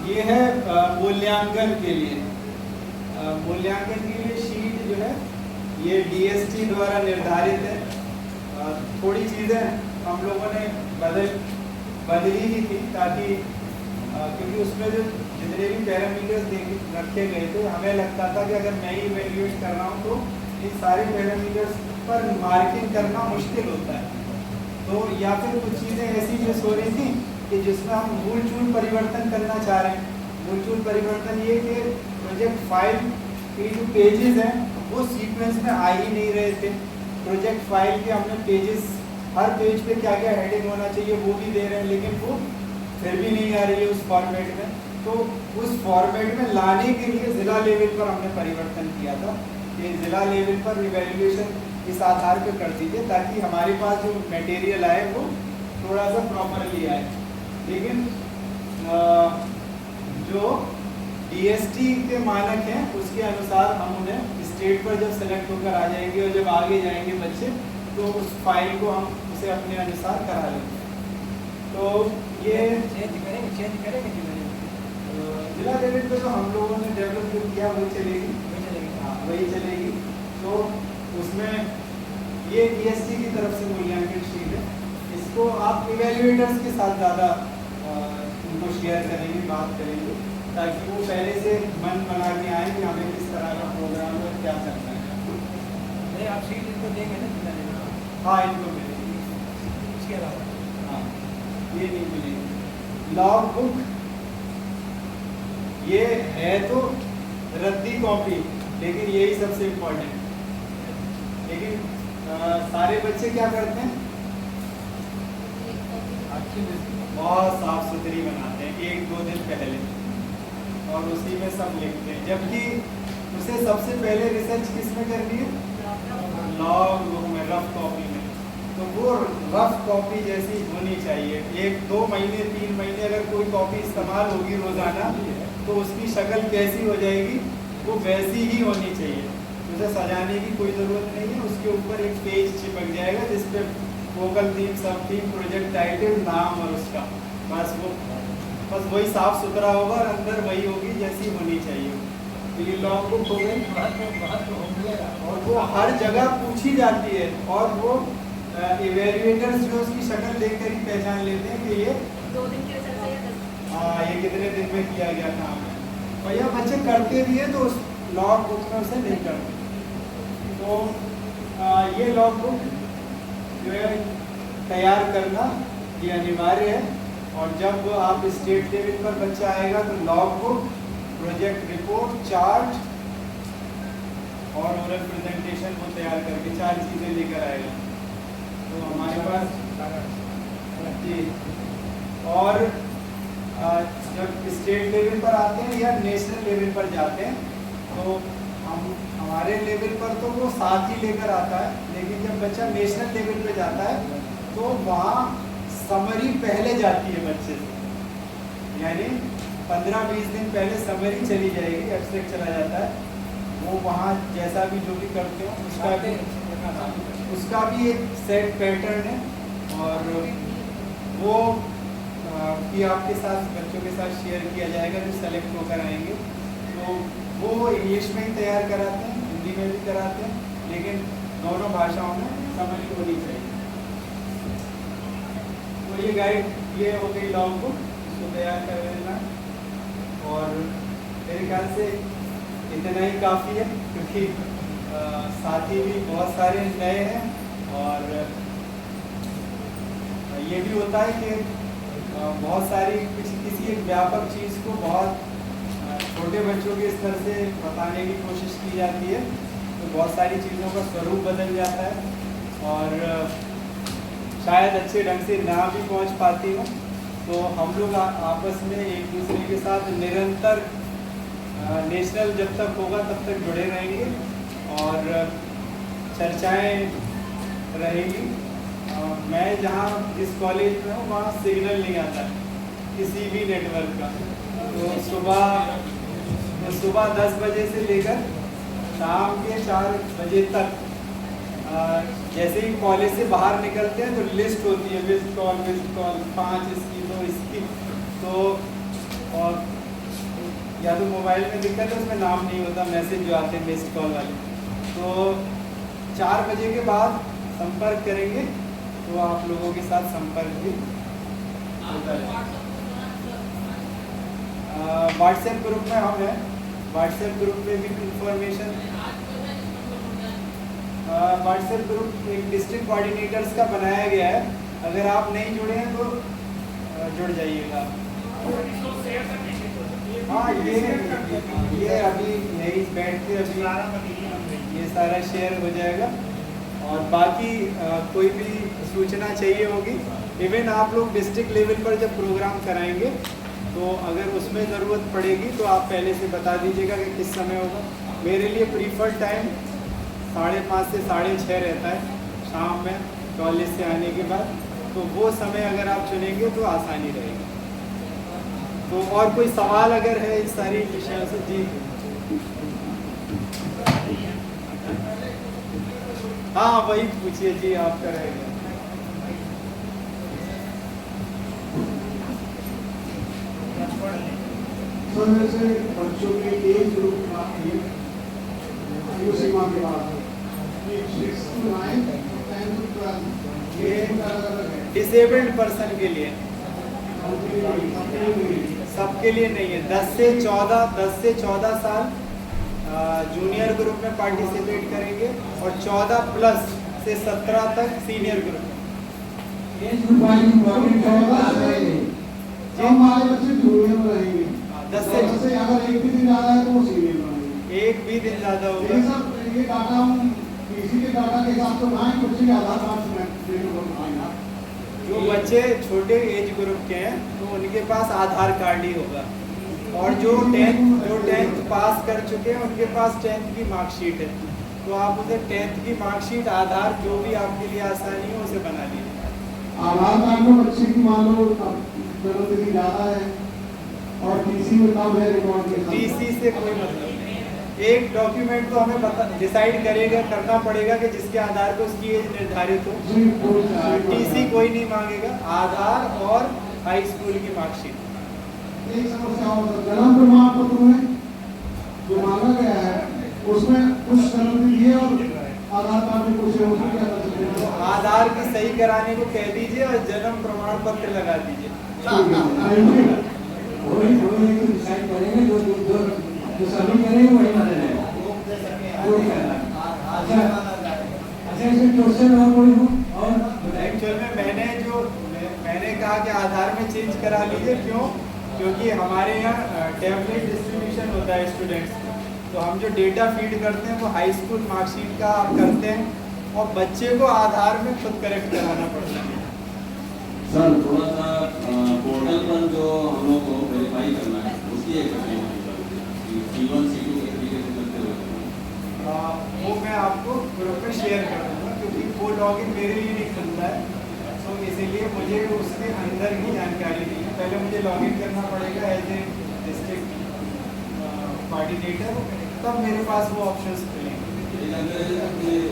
ये है मूल्यांकन के लिए। मूल्यांकन के लिए शीट जो है ये DST द्वारा निर्धारित है। थोड़ी चीज़ें हम लोगों ने बदली ही थी ताकि क्योंकि उसमें जो जितने भी पैरामीटर्स रखे गए थे हमें लगता था कि अगर मैं ही इवैल्यूएट कर रहा हूँ तो इन सारे पैरामीटर्स पर मार्किंग करना मुश्किल होता है। तो या फिर कुछ चीज़ें ऐसी मिस हो रही थी कि जिसमें हम मूलचूल परिवर्तन करना चाह रहे हैं। मूलचूल परिवर्तन ये कि प्रोजेक्ट फाइल के जो पेजेस हैं वो सीक्वेंस में आ ही नहीं रहे थे। प्रोजेक्ट फाइल के हमने पेजेस हर पेज पे क्या क्या हेडिंग होना चाहिए वो भी दे रहे हैं, लेकिन वो फिर भी नहीं आ रही है उस फॉर्मेट में। तो उस फॉर्मेट में लाने के लिए ज़िला लेवल पर हमने परिवर्तन किया था कि ज़िला लेवल पर इवैल्यूएशन इस आधार पे कर दीजिए ताकि हमारे पास जो मटेरियल आए वो थोड़ा सा प्रॉपरली आए। लेकिन जो DST के मानक हैं उसके अनुसार हम उन्हें स्टेट पर जब सेलेक्ट होकर आ जाएंगे और जब आगे जाएंगे बच्चे तो उस फाइल को हम उसे अपने अनुसार करा लेंगे। तो ये चेंज करेंगे जिला लेवल पे तो हम लोगों ने डेवलप जो किया वही चलेगी, हाँ वही चलेगी। तो उसमें ये DST की तरफ से मूल्यांकन शीट है, इसको आप इवेल्युएटर्स के साथ ज़्यादा उनको शेयर करेंगे, बात करेंगे ताकि वो पहले से मन बना के आए कि हमें किस तरह का प्रोग्राम है क्या करना है। नहीं आप शीट इनको देंगे ना जिला लेवल पर? हाँ इनको मिलेगी, इसके अलावा हाँ ये नहीं मिलेगी। लॉग बुक ये है तो रद्दी कॉपी, लेकिन यही सबसे इम्पोर्टेंट। लेकिन सारे बच्चे क्या करते हैं, बहुत साफ सुथरी बनाते हैं 1-2 दिन पहले और उसी में सब लिखते हैं, जबकि उसे सबसे पहले रिसर्च किस में करनी है, लॉग बुक में, रफ कॉपी में। तो वो रफ कॉपी जैसी होनी चाहिए। 1-2 महीने 3 महीने अगर कोई कॉपी इस्तेमाल होगी रोज़ाना तो उसकी शक्ल कैसी हो जाएगी, वो वैसी ही होनी चाहिए। उसे सजाने की कोई ज़रूरत नहीं है, उसके ऊपर एक पेज चिपक जाएगा जिस पे फोकल थीम, सब थीम, प्रोजेक्ट टाइटल, नाम और उसका बस वही साफ सुथरा होगा और अंदर वही होगी जैसी होनी चाहिए। तो ये लॉग बुक हो गई और वो हर जगह पूछी जाती है और वो इवेल्युएटर्स जो उसकी शक्ल देखकर ही पहचान लेते हैं कि ये 2 दिन के रिजल्ट है या 10 दिन? हाँ ये कितने दिन में किया गया काम। और यह बच्चे करते भी है तो उस लॉग बुक में उसे नहीं करते। तो ये लॉग बुक जो है तैयार करना ये अनिवार्य है। और जब आप स्टेट लेवल पर बच्चा आएगा तो log book, project report, chart और ओरल प्रेजेंटेशन को तैयार करके 4 चीज़ें लेकर आएगा। तो हमारे पास जी। और जब स्टेट लेवल पर आते हैं या नेशनल लेवल पर जाते हैं तो हमारे लेवल पर तो वो साथ ही लेकर आता है, लेकिन जब बच्चा नेशनल लेवल पे जाता है तो वहाँ समरी पहले जाती है बच्चे से, यानी 15-20 दिन पहले समरी चली जाएगी, एब्स्ट्रैक्ट चला जाता है। वो वहाँ जैसा भी जो भी करते हो उसका भी एक सेट पैटर्न है और वो भी आपके साथ बच्चों के साथ शेयर किया जाएगा जो सेलेक्ट होकर आएंगे। तो वो इंग्लिश में ही तैयार कराते हैं, हिंदी में भी कराते हैं, लेकिन दोनों भाषाओं में समझ होनी चाहिए। तो ये गाइड ये हो गई लॉग बुक, इसको तैयार कर लेना। और मेरे ख्याल से इतना ही काफ़ी है क्योंकि साथी भी बहुत सारे नए हैं और ये भी होता है कि बहुत सारी किसी एक व्यापक चीज़ को बहुत छोटे बच्चों के स्तर से बताने की कोशिश की जाती है तो बहुत सारी चीज़ों का स्वरूप बदल जाता है और शायद अच्छे ढंग से ना भी पहुंच पाती हो। तो हम लोग आपस में एक दूसरे के साथ निरंतर नेशनल जब तक होगा तब तक जुड़े रहेंगे और चर्चाएं रहेंगी। मैं जहाँ जिस कॉलेज में हूँ वहाँ सिग्नल नहीं आता किसी भी नेटवर्क का। तो सुबह 10 बजे से लेकर शाम के 4 बजे तक जैसे ही कॉलेज से बाहर निकलते हैं तो लिस्ट होती है, मिस्ड कॉल 5 इसकी 2 इसकी। तो और या तो मोबाइल में दिखता है तो उसमें नाम नहीं होता, मैसेज जो आते हैं मिस्ड कॉल वाले। तो 4 बजे के बाद संपर्क करेंगे तो आप लोगों के साथ संपर्क भी होता है। व्हाट्सएप ग्रुप में हम हैं, व्हाट्सएप ग्रुप में भी इंफॉर्मेशन, व्हाट्सएप ग्रुप एक डिस्ट्रिक्ट कोऑर्डिनेटर्स का बनाया गया है। अगर आप नहीं जुड़े हैं तो जुड़ जाइएगा। हाँ ये अभी यही बैठ के अभी ये सारा शेयर हो जाएगा और बाकी कोई भी सूचना चाहिए होगी, इवन आप लोग डिस्ट्रिक्ट लेवल पर जब प्रोग्राम कराएंगे तो अगर उसमें ज़रूरत पड़ेगी तो आप पहले से बता दीजिएगा कि किस समय होगा। मेरे लिए प्रीफर्ड टाइम 5:30 से 6:30 रहता है शाम में कॉलेज से आने के बाद, तो वो समय अगर आप चुनेंगे तो आसानी रहेगी। तो और कोई सवाल अगर है इस सारी विषयों से? जी हाँ वही पूछिए जी, आपका रहेगा। सर जैसे बच्चों के एज ग्रुप का आयु सीमा के बाद डिसेबल्ड पर्सन के लिए, सबके लिए नहीं है। 10 से 14 साल जूनियर ग्रुप में पार्टिसिपेट करेंगे और 14 प्लस से 17 तक सीनियर ग्रुप में। एज ग्रुप वाइज इम्पोर्टेंट है। हमारे बच्चे जूनियर में रहेंगे, 10 से अगर एक भी दिन ज़्यादा है तो वो सीनियर में रहेंगे। एक भी दिन ज़्यादा ये होगा। सब ये डाटा हम किसी के डाटा के हिसाब से बनाएं, बच्चे के आधार कार्ड से बनाएंगे। जो बच्चे छोटे एज ग्रुप के हैं तो उनके पास आधार कार्ड ही होगा, और जो 10th पास कर चुके हैं उनके पास 10th की मार्कशीट है, तो आप उसे 10th की मार्कशीट, आधार, जो भी आपके लिए आसानी हो उसे बना लीजिए। आधार कार्ड में बच्चे की मान लो जन्मतिथि ज़्यादा है और टीसी में कम है रिकॉर्ड के साथ। टीसी से कोई मतलब नहीं। एक डॉक्यूमेंट तो हमें डिसाइड करना पड़ेगा कि जिसके आधार पर उसकी एज निर्धारित हो। टीसी कोई नहीं मांगेगा, आधार और हाई स्कूल की मार्कशीट। एक समस्या और जन्म प्रमाण पत्र में जो मांगा गया है उसमें कुछ जन्मतिथि है और आधार कार्ड में कुछ है, उसमें क्या कर सकते हैं? आधार की सही कराने को कह दीजिए और जन्म प्रमाण पत्र लगा दीजिए। वही डिसाइड करेंगे, जो सभी करेंगे वही बदलेगा। अच्छा इसमें क्वेश्चन और कोई हो? और एक्चुअल में मैंने कहा कि आधार में चेंज करा लीजिए। क्यों? क्योंकि हमारे यहाँ टैबलेट डिस्ट्रीब्यूशन होता है स्टूडेंट्स, तो हम जो डेटा फीड करते हैं वो हाई स्कूल मार्कशीट का करते हैं और बच्चे को आधार में खुद करेक्ट कराना पड़ता है। सर थोड़ा सा पोर्टल पर जो हम लोग को वेरीफाई करना है उसकी एक C1 C2 के तरीके से करते हुए वो मैं आपको ग्रुप में शेयर कर दूँगा, क्योंकि वो लॉगिन मेरे लिए नहीं खुलता है, तो इसीलिए मुझे उसके अंदर की जानकारी नहीं है। पहले मुझे लॉगिन करना पड़ेगा एज ए डिस्ट्रिक्ट कोऑर्डिनेटर, तब मेरे पास वो ऑप्शंस खुलेंगे।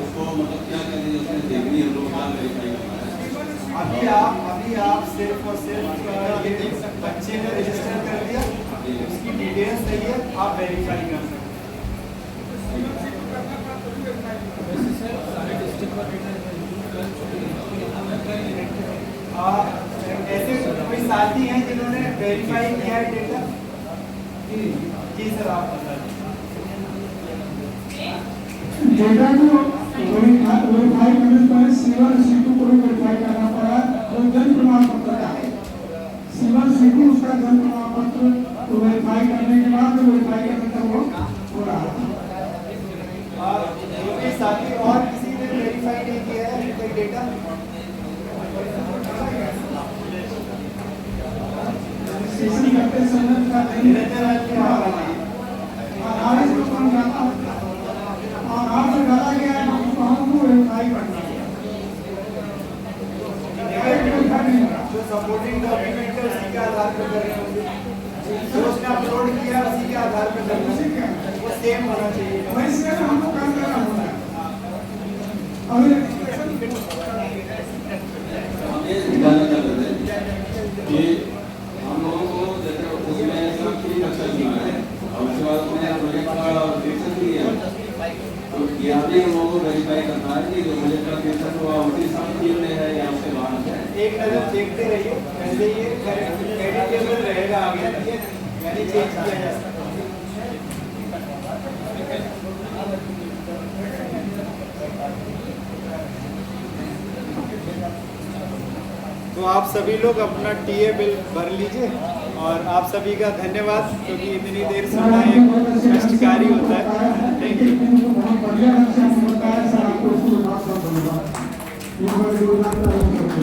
उसको मतलब क्या करेंगे उसमें देखनी हम लोग क्या वेरीफाई करना है। अभी आप सिर्फ और सिर्फ बच्चे ने रजिस्टर कर दिया, उसकी डिटेल्स सही है, आप वेरीफाई कर सकते हैं। ऐसे कोई साथी हैं जिन्होंने वेरीफाई किया है डेटा? जी सर, आप बता दीजिए। डेटा को वेरीफाई करने से पहले C1 C2 को भी वेरीफाई करना पड़ा, तो जन्म प्रमाण पत्र का है। C1 C2 उसका जन्म प्रमाण पत्र को वेरीफाई करने के बाद वेरीफाई करने का वो हो रहा है। साथी और किसी ने वेरीफाई नहीं किया है कोई डेटा? सेशन करते समय का आधार से कौन जाता है, आधार से डाला गया है तो हमको वेरीफाई करना है। जो सपोर्टिंग डॉक्यूमेंट है उसी के आधार पर कर रहे होंगे, जो उसने अपलोड किया उसी के आधार पर कर रहे हैं, वो सेम होना चाहिए। वैसे हमको काम करना होता है। हम ये निकालना चाहते थे कि हम लोगों को जैसे उसमें सब की कक्षा की है और उसके बाद उसने प्रोजेक्ट का सिलेक्शन किया, तो यहाँ भी हम लोगों को वेरीफाई करना है कि जो प्रोजेक्ट का सिलेक्शन हुआ उसी टीम में है या उसके बाहर है। एक नजर देखते रहिए, पहले ये एडिटेबल रहेगा, आगे यानी चेंज किया जा सकता है। तो आप सभी लोग अपना टीए बिल भर लीजिए और आप सभी का धन्यवाद, क्योंकि इतनी देर सुनना एक कष्टकारी होता है। Thank you. हमारे योगदान का